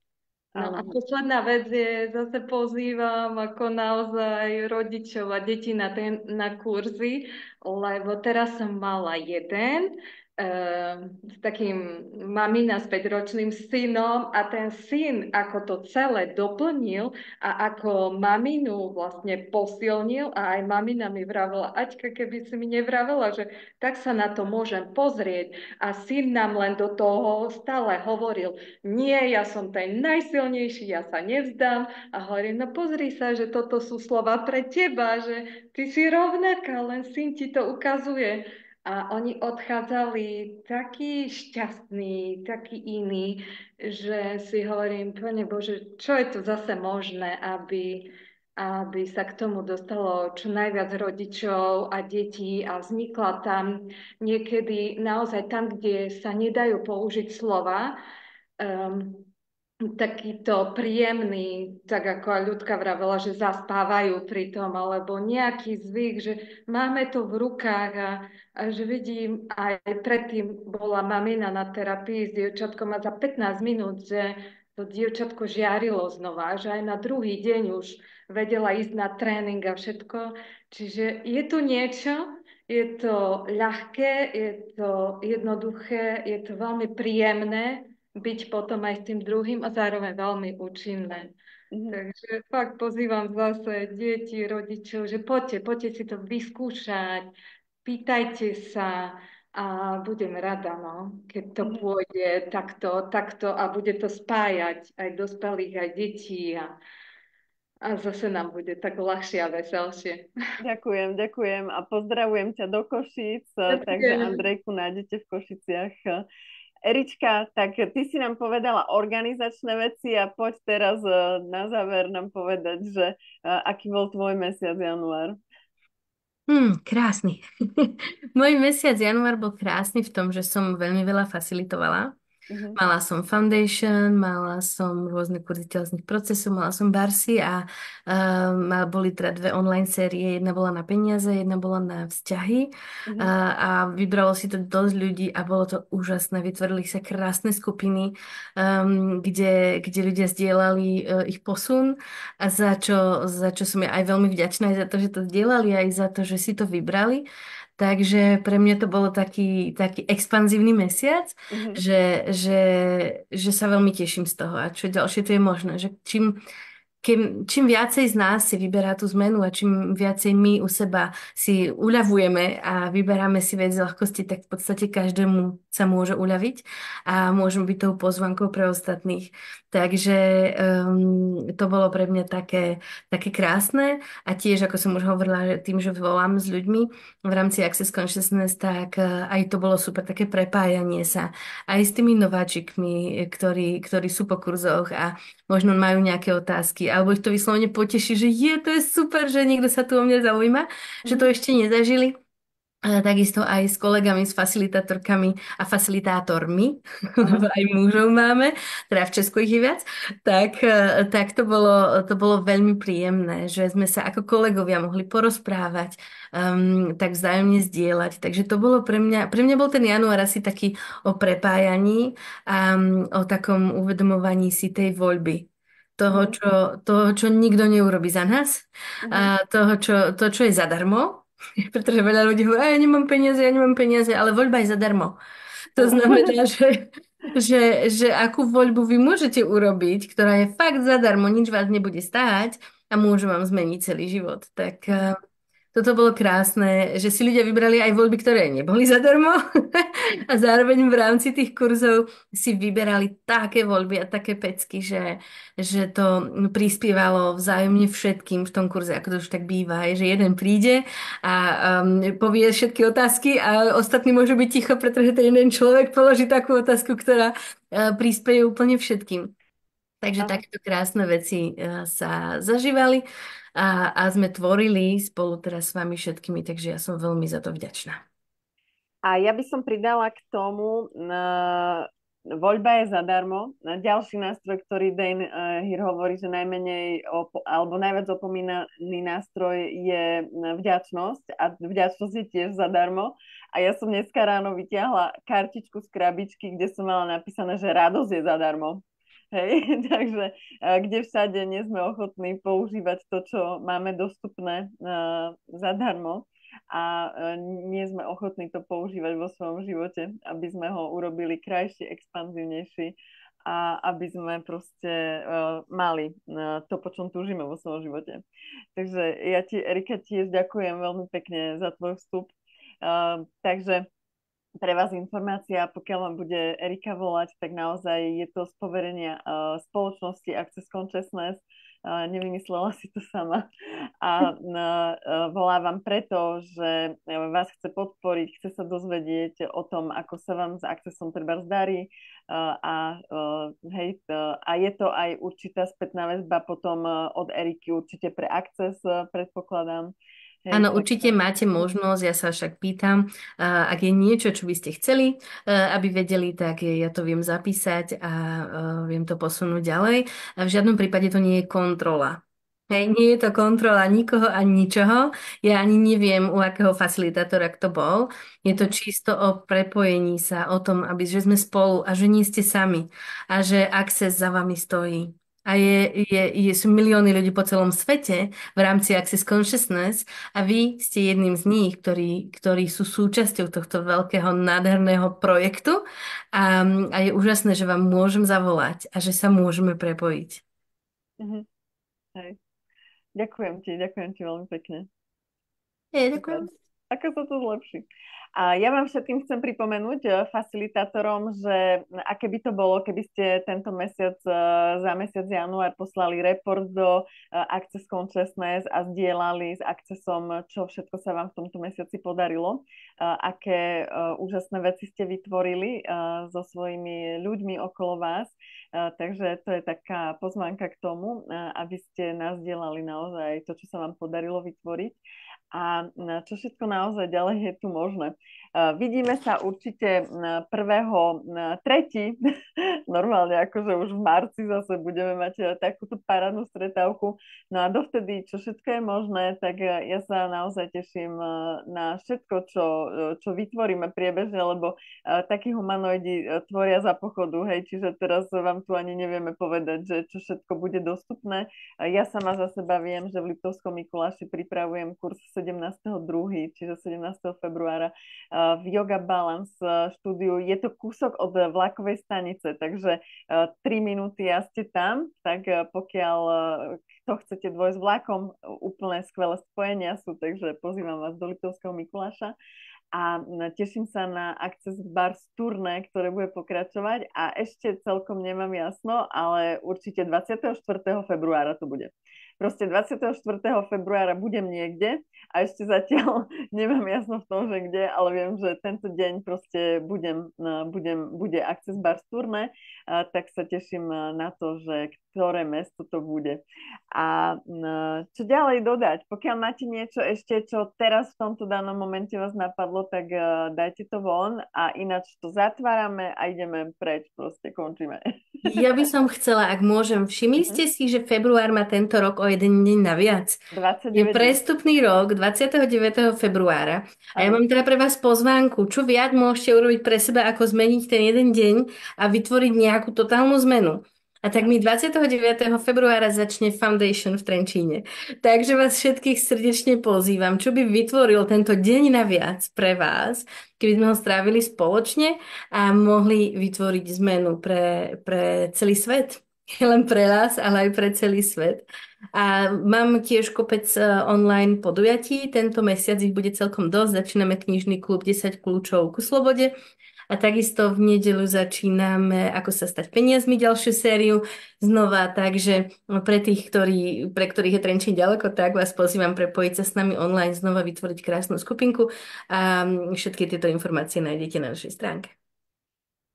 No a posledná vec je, zase pozývam ako naozaj rodičov a deti na kurzy, lebo teraz som mala jeden s takým mamina s 5-ročným synom a ten syn ako to celé doplnil a ako maminu vlastne posilnil a aj mamina mi vravela, Aťka, keby si mi nevravela, že tak sa na to môžem pozrieť a syn nám len do toho stále hovoril, nie, ja som ten najsilnejší, ja sa nevzdám a hovorím, no pozri sa, že toto sú slova pre teba, že ty si rovnaká, len syn ti to ukazuje. A oni odchádzali takí šťastní, takí iní, že si hovorím, Pane Bože, čo je to zase možné, aby sa k tomu dostalo čo najviac rodičov a detí a vznikla tam niekedy naozaj tam, kde sa nedajú použiť slova, takýto príjemný, tak ako aj ľudka vravela, že zaspávajú pri tom, alebo nejaký zvyk, že máme to v rukách a že vidím, aj predtým bola mamina na terapii s dievčatkom a za 15 minút, že to dievčatko žiarilo znova, že aj na druhý deň už vedela ísť na tréning a všetko. Čiže je tu niečo, je to ľahké, je to jednoduché, je to veľmi príjemné, byť potom aj s tým druhým a zároveň veľmi účinné. Takže fakt pozývam zase deti, rodičov, že poďte si to vyskúšať, pýtajte sa a budem rada, keď to pôjde takto a bude to spájať aj dospelých, aj detí a zase nám bude tak ľahšie a veselšie.
Ďakujem a pozdravujem ťa do Košíc, takže Andrejku nájdete v Košiciach. Erička, tak ty si nám povedala organizačné veci a poď teraz na záver nám povedať, že aký bol tvoj mesiac január.
Krásny. Môj mesiac január bol krásny v tom, že som veľmi veľa facilitovala. Mala som foundation, mala som rôzne kurzy telesných procesov, mala som barsy a boli teda 2 online série. Jedna bola na peniaze, jedna bola na vzťahy a vybralo si to dosť ľudí a bolo to úžasné. Vytvorili sa krásne skupiny, kde ľudia zdieľali ich posun a za čo som ja aj veľmi vďačná aj za to, že to zdieľali, aj za to, že si to vybrali. Takže pre mňa to bolo taký expanzívny mesiac, že sa veľmi teším z toho. A čo ďalšie, to je možné, že čím čím viacej z nás si vyberá tú zmenu a čím viacej my u seba si uľavujeme a vyberáme si vec z ľahkosti, tak v podstate každému sa môže uľaviť a môžeme byť tou pozvankou pre ostatných. Takže to bolo pre mňa také krásne a tiež, ako som už hovorila, že tým, že volám s ľuďmi v rámci Access Consciousness, tak aj to bolo super, také prepájanie sa aj s tými nováčikmi, ktorí sú po kurzoch a možno majú nejaké otázky, alebo ich to vyslovene poteší, že to je super, že niekto sa tu o mňa zaujíma, že to ešte nezažili. A takisto aj s kolegami, s facilitátorkami a facilitátormi, lebo aj mužov máme, teda v Česku ich je viac, tak to bolo veľmi príjemné, že sme sa ako kolegovia mohli porozprávať, tak vzájomne zdieľať. Takže to bolo pre mňa bol ten január asi taký o prepájaní a o takom uvedomovaní si tej voľby. Toho, čo nikto neurobi za nás, a to, čo je zadarmo, pretože veľa ľudí hovorí, ja nemám peniaze, ale voľba je zadarmo. To znamená, že akú voľbu vy môžete urobiť, ktorá je fakt zadarmo, nič vás nebude stáť a môže vám zmeniť celý život. Tak toto bolo krásne, že si ľudia vybrali aj voľby, ktoré neboli zadarmo a zároveň v rámci tých kurzov si vyberali také voľby a také pecky, že to prispievalo vzájomne všetkým v tom kurze, ako to už tak býva, že jeden príde a povie všetky otázky a ostatní môžu byť ticho, pretože ten jeden človek položí takú otázku, ktorá prispieje úplne všetkým. Takže takéto krásne veci sa zažívali a sme tvorili spolu teraz s vami všetkými, takže ja som veľmi za to vďačná.
A ja by som pridala k tomu, voľba je zadarmo. Ďalší nástroj, ktorý Dane Heer hovorí, že najmenej alebo najviac opomínaný nástroj je vďačnosť a vďačnosť je tiež zadarmo. A ja som dneska ráno vytiahla kartičku z krabičky, kde som mala napísané, že radosť je zadarmo. Hej, takže kde všade nie sme ochotní používať to, čo máme dostupné zadarmo a nie sme ochotní to používať vo svojom živote, aby sme ho urobili krajší, expanzívnejší a aby sme proste mali to, po čom túžime vo svojom živote. Takže ja ti, Erika, tiež ďakujem veľmi pekne za tvoj vstup. Takže pre vás informácia, pokiaľ vám bude Erika volať, tak naozaj je to z poverenia spoločnosti Access Consciousness. Nevymyslela si to sama. A volá vám preto, že vás chce podporiť, chce sa dozvedieť o tom, ako sa vám s Accessom treba zdarí. A je to aj určitá spätná väzba potom od Eriky určite pre Access, predpokladám.
Áno, určite máte možnosť, ja sa však pýtam, ak je niečo, čo by ste chceli, aby vedeli, tak ja to viem zapísať a viem to posunúť ďalej. A v žiadnom prípade to nie je kontrola. Hej, nie je to kontrola nikoho ani ničoho. Ja ani neviem, u akého facilitátora to bol. Je to čisto o prepojení sa, o tom, že sme spolu a že nie ste sami a že Access za vami stojí. A sú milióny ľudí po celom svete v rámci Access Consciousness a vy ste jedným z nich, ktorí sú súčasťou tohto veľkého nádherného projektu a je úžasné, že vám môžem zavolať a že sa môžeme prepojiť.
Hej. Ďakujem ti veľmi pekne.
Ďakujem.
Ako sa to zlepší. A ja vám všetkým chcem pripomenúť, facilitátorom, že aké by to bolo, keby ste tento mesiac, za mesiac január poslali report do Access Consciousness a zdieľali s Accessom, čo všetko sa vám v tomto mesiaci podarilo, aké úžasné veci ste vytvorili so svojimi ľuďmi okolo vás. Takže to je taká pozvánka k tomu, aby ste nazdieľali naozaj to, čo sa vám podarilo vytvoriť. A čo všetko naozaj ďalej je tu možné. Vidíme sa určite 1.3. Normálne akože už v marci zase budeme mať takúto parádnu stretávku. No a dovtedy, čo všetko je možné, tak ja sa naozaj teším na všetko, čo vytvoríme priebežne, lebo takí humanoidi tvoria za pochodu, hej, čiže teraz vám tu ani nevieme povedať, že čo všetko bude dostupné. Ja sama za seba viem, že v Liptovskom Mikuláši pripravujem kurz 17.2., čiže 17. februára, v Yoga Balance štúdiu. Je to kúsok od vlakovej stanice, takže 3 minúty a ste tam, tak pokiaľ kto chcete dôjsť vlakom, úplne skvelé spojenia sú, takže pozývam vás do Liptovského Mikuláša a teším sa na Access Bars turné, ktoré bude pokračovať a ešte celkom nemám jasno, ale určite 24. februára to bude. Proste 24. februára budem niekde a ešte zatiaľ nemám jasno v tom, že kde, ale viem, že tento deň proste bude Access Bars turné, tak sa teším na to, že ktoré mesto to bude. A čo ďalej dodať? Pokiaľ máte niečo ešte, čo teraz v tomto danom momente vás napadlo, tak dajte to von a ináč to zatvárame a ideme preč, proste končíme.
Ja by som chcela, ak môžem, všimli ste si, že február má tento rok o jeden deň naviac.
29
Je prestupný rok 29. februára a ja mám teda pre vás pozvánku, čo viac môžete urobiť pre seba, ako zmeniť ten jeden deň a vytvoriť nejakú totálnu zmenu. A tak mi 29. februára začne Foundation v Trenčíne. Takže vás všetkých srdečne pozývam, čo by vytvoril tento deň naviac pre vás, keby sme ho strávili spoločne a mohli vytvoriť zmenu pre celý svet. Len pre nás, ale aj pre celý svet. A mám tiež kopec online podujatí. Tento mesiac ich bude celkom dosť. Začíname knižný klub 10 kľúčov ku slobode. A takisto v nedeľu začíname Ako sa stať peniazmi, ďalšiu sériu znova, takže pre tých, pre ktorých je Trenčín ďaleko, tak vás pozývam prepojiť sa s nami online, znova vytvoriť krásnu skupinku a všetky tieto informácie nájdete na našej stránke.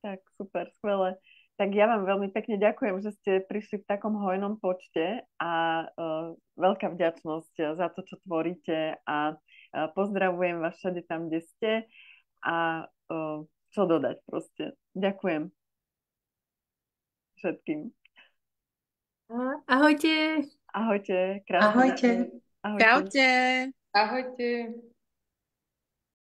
Tak, super, skvelé. Tak ja vám veľmi pekne ďakujem, že ste prišli v takom hojnom počte a veľká vďačnosť za to, čo tvoríte a pozdravujem vás všade tam, kde ste a čo dodať proste. Ďakujem všetkým.
Ahojte.
Ahojte. Krásne.
Ahojte.
Ahojte.
Čaute.
Ahojte.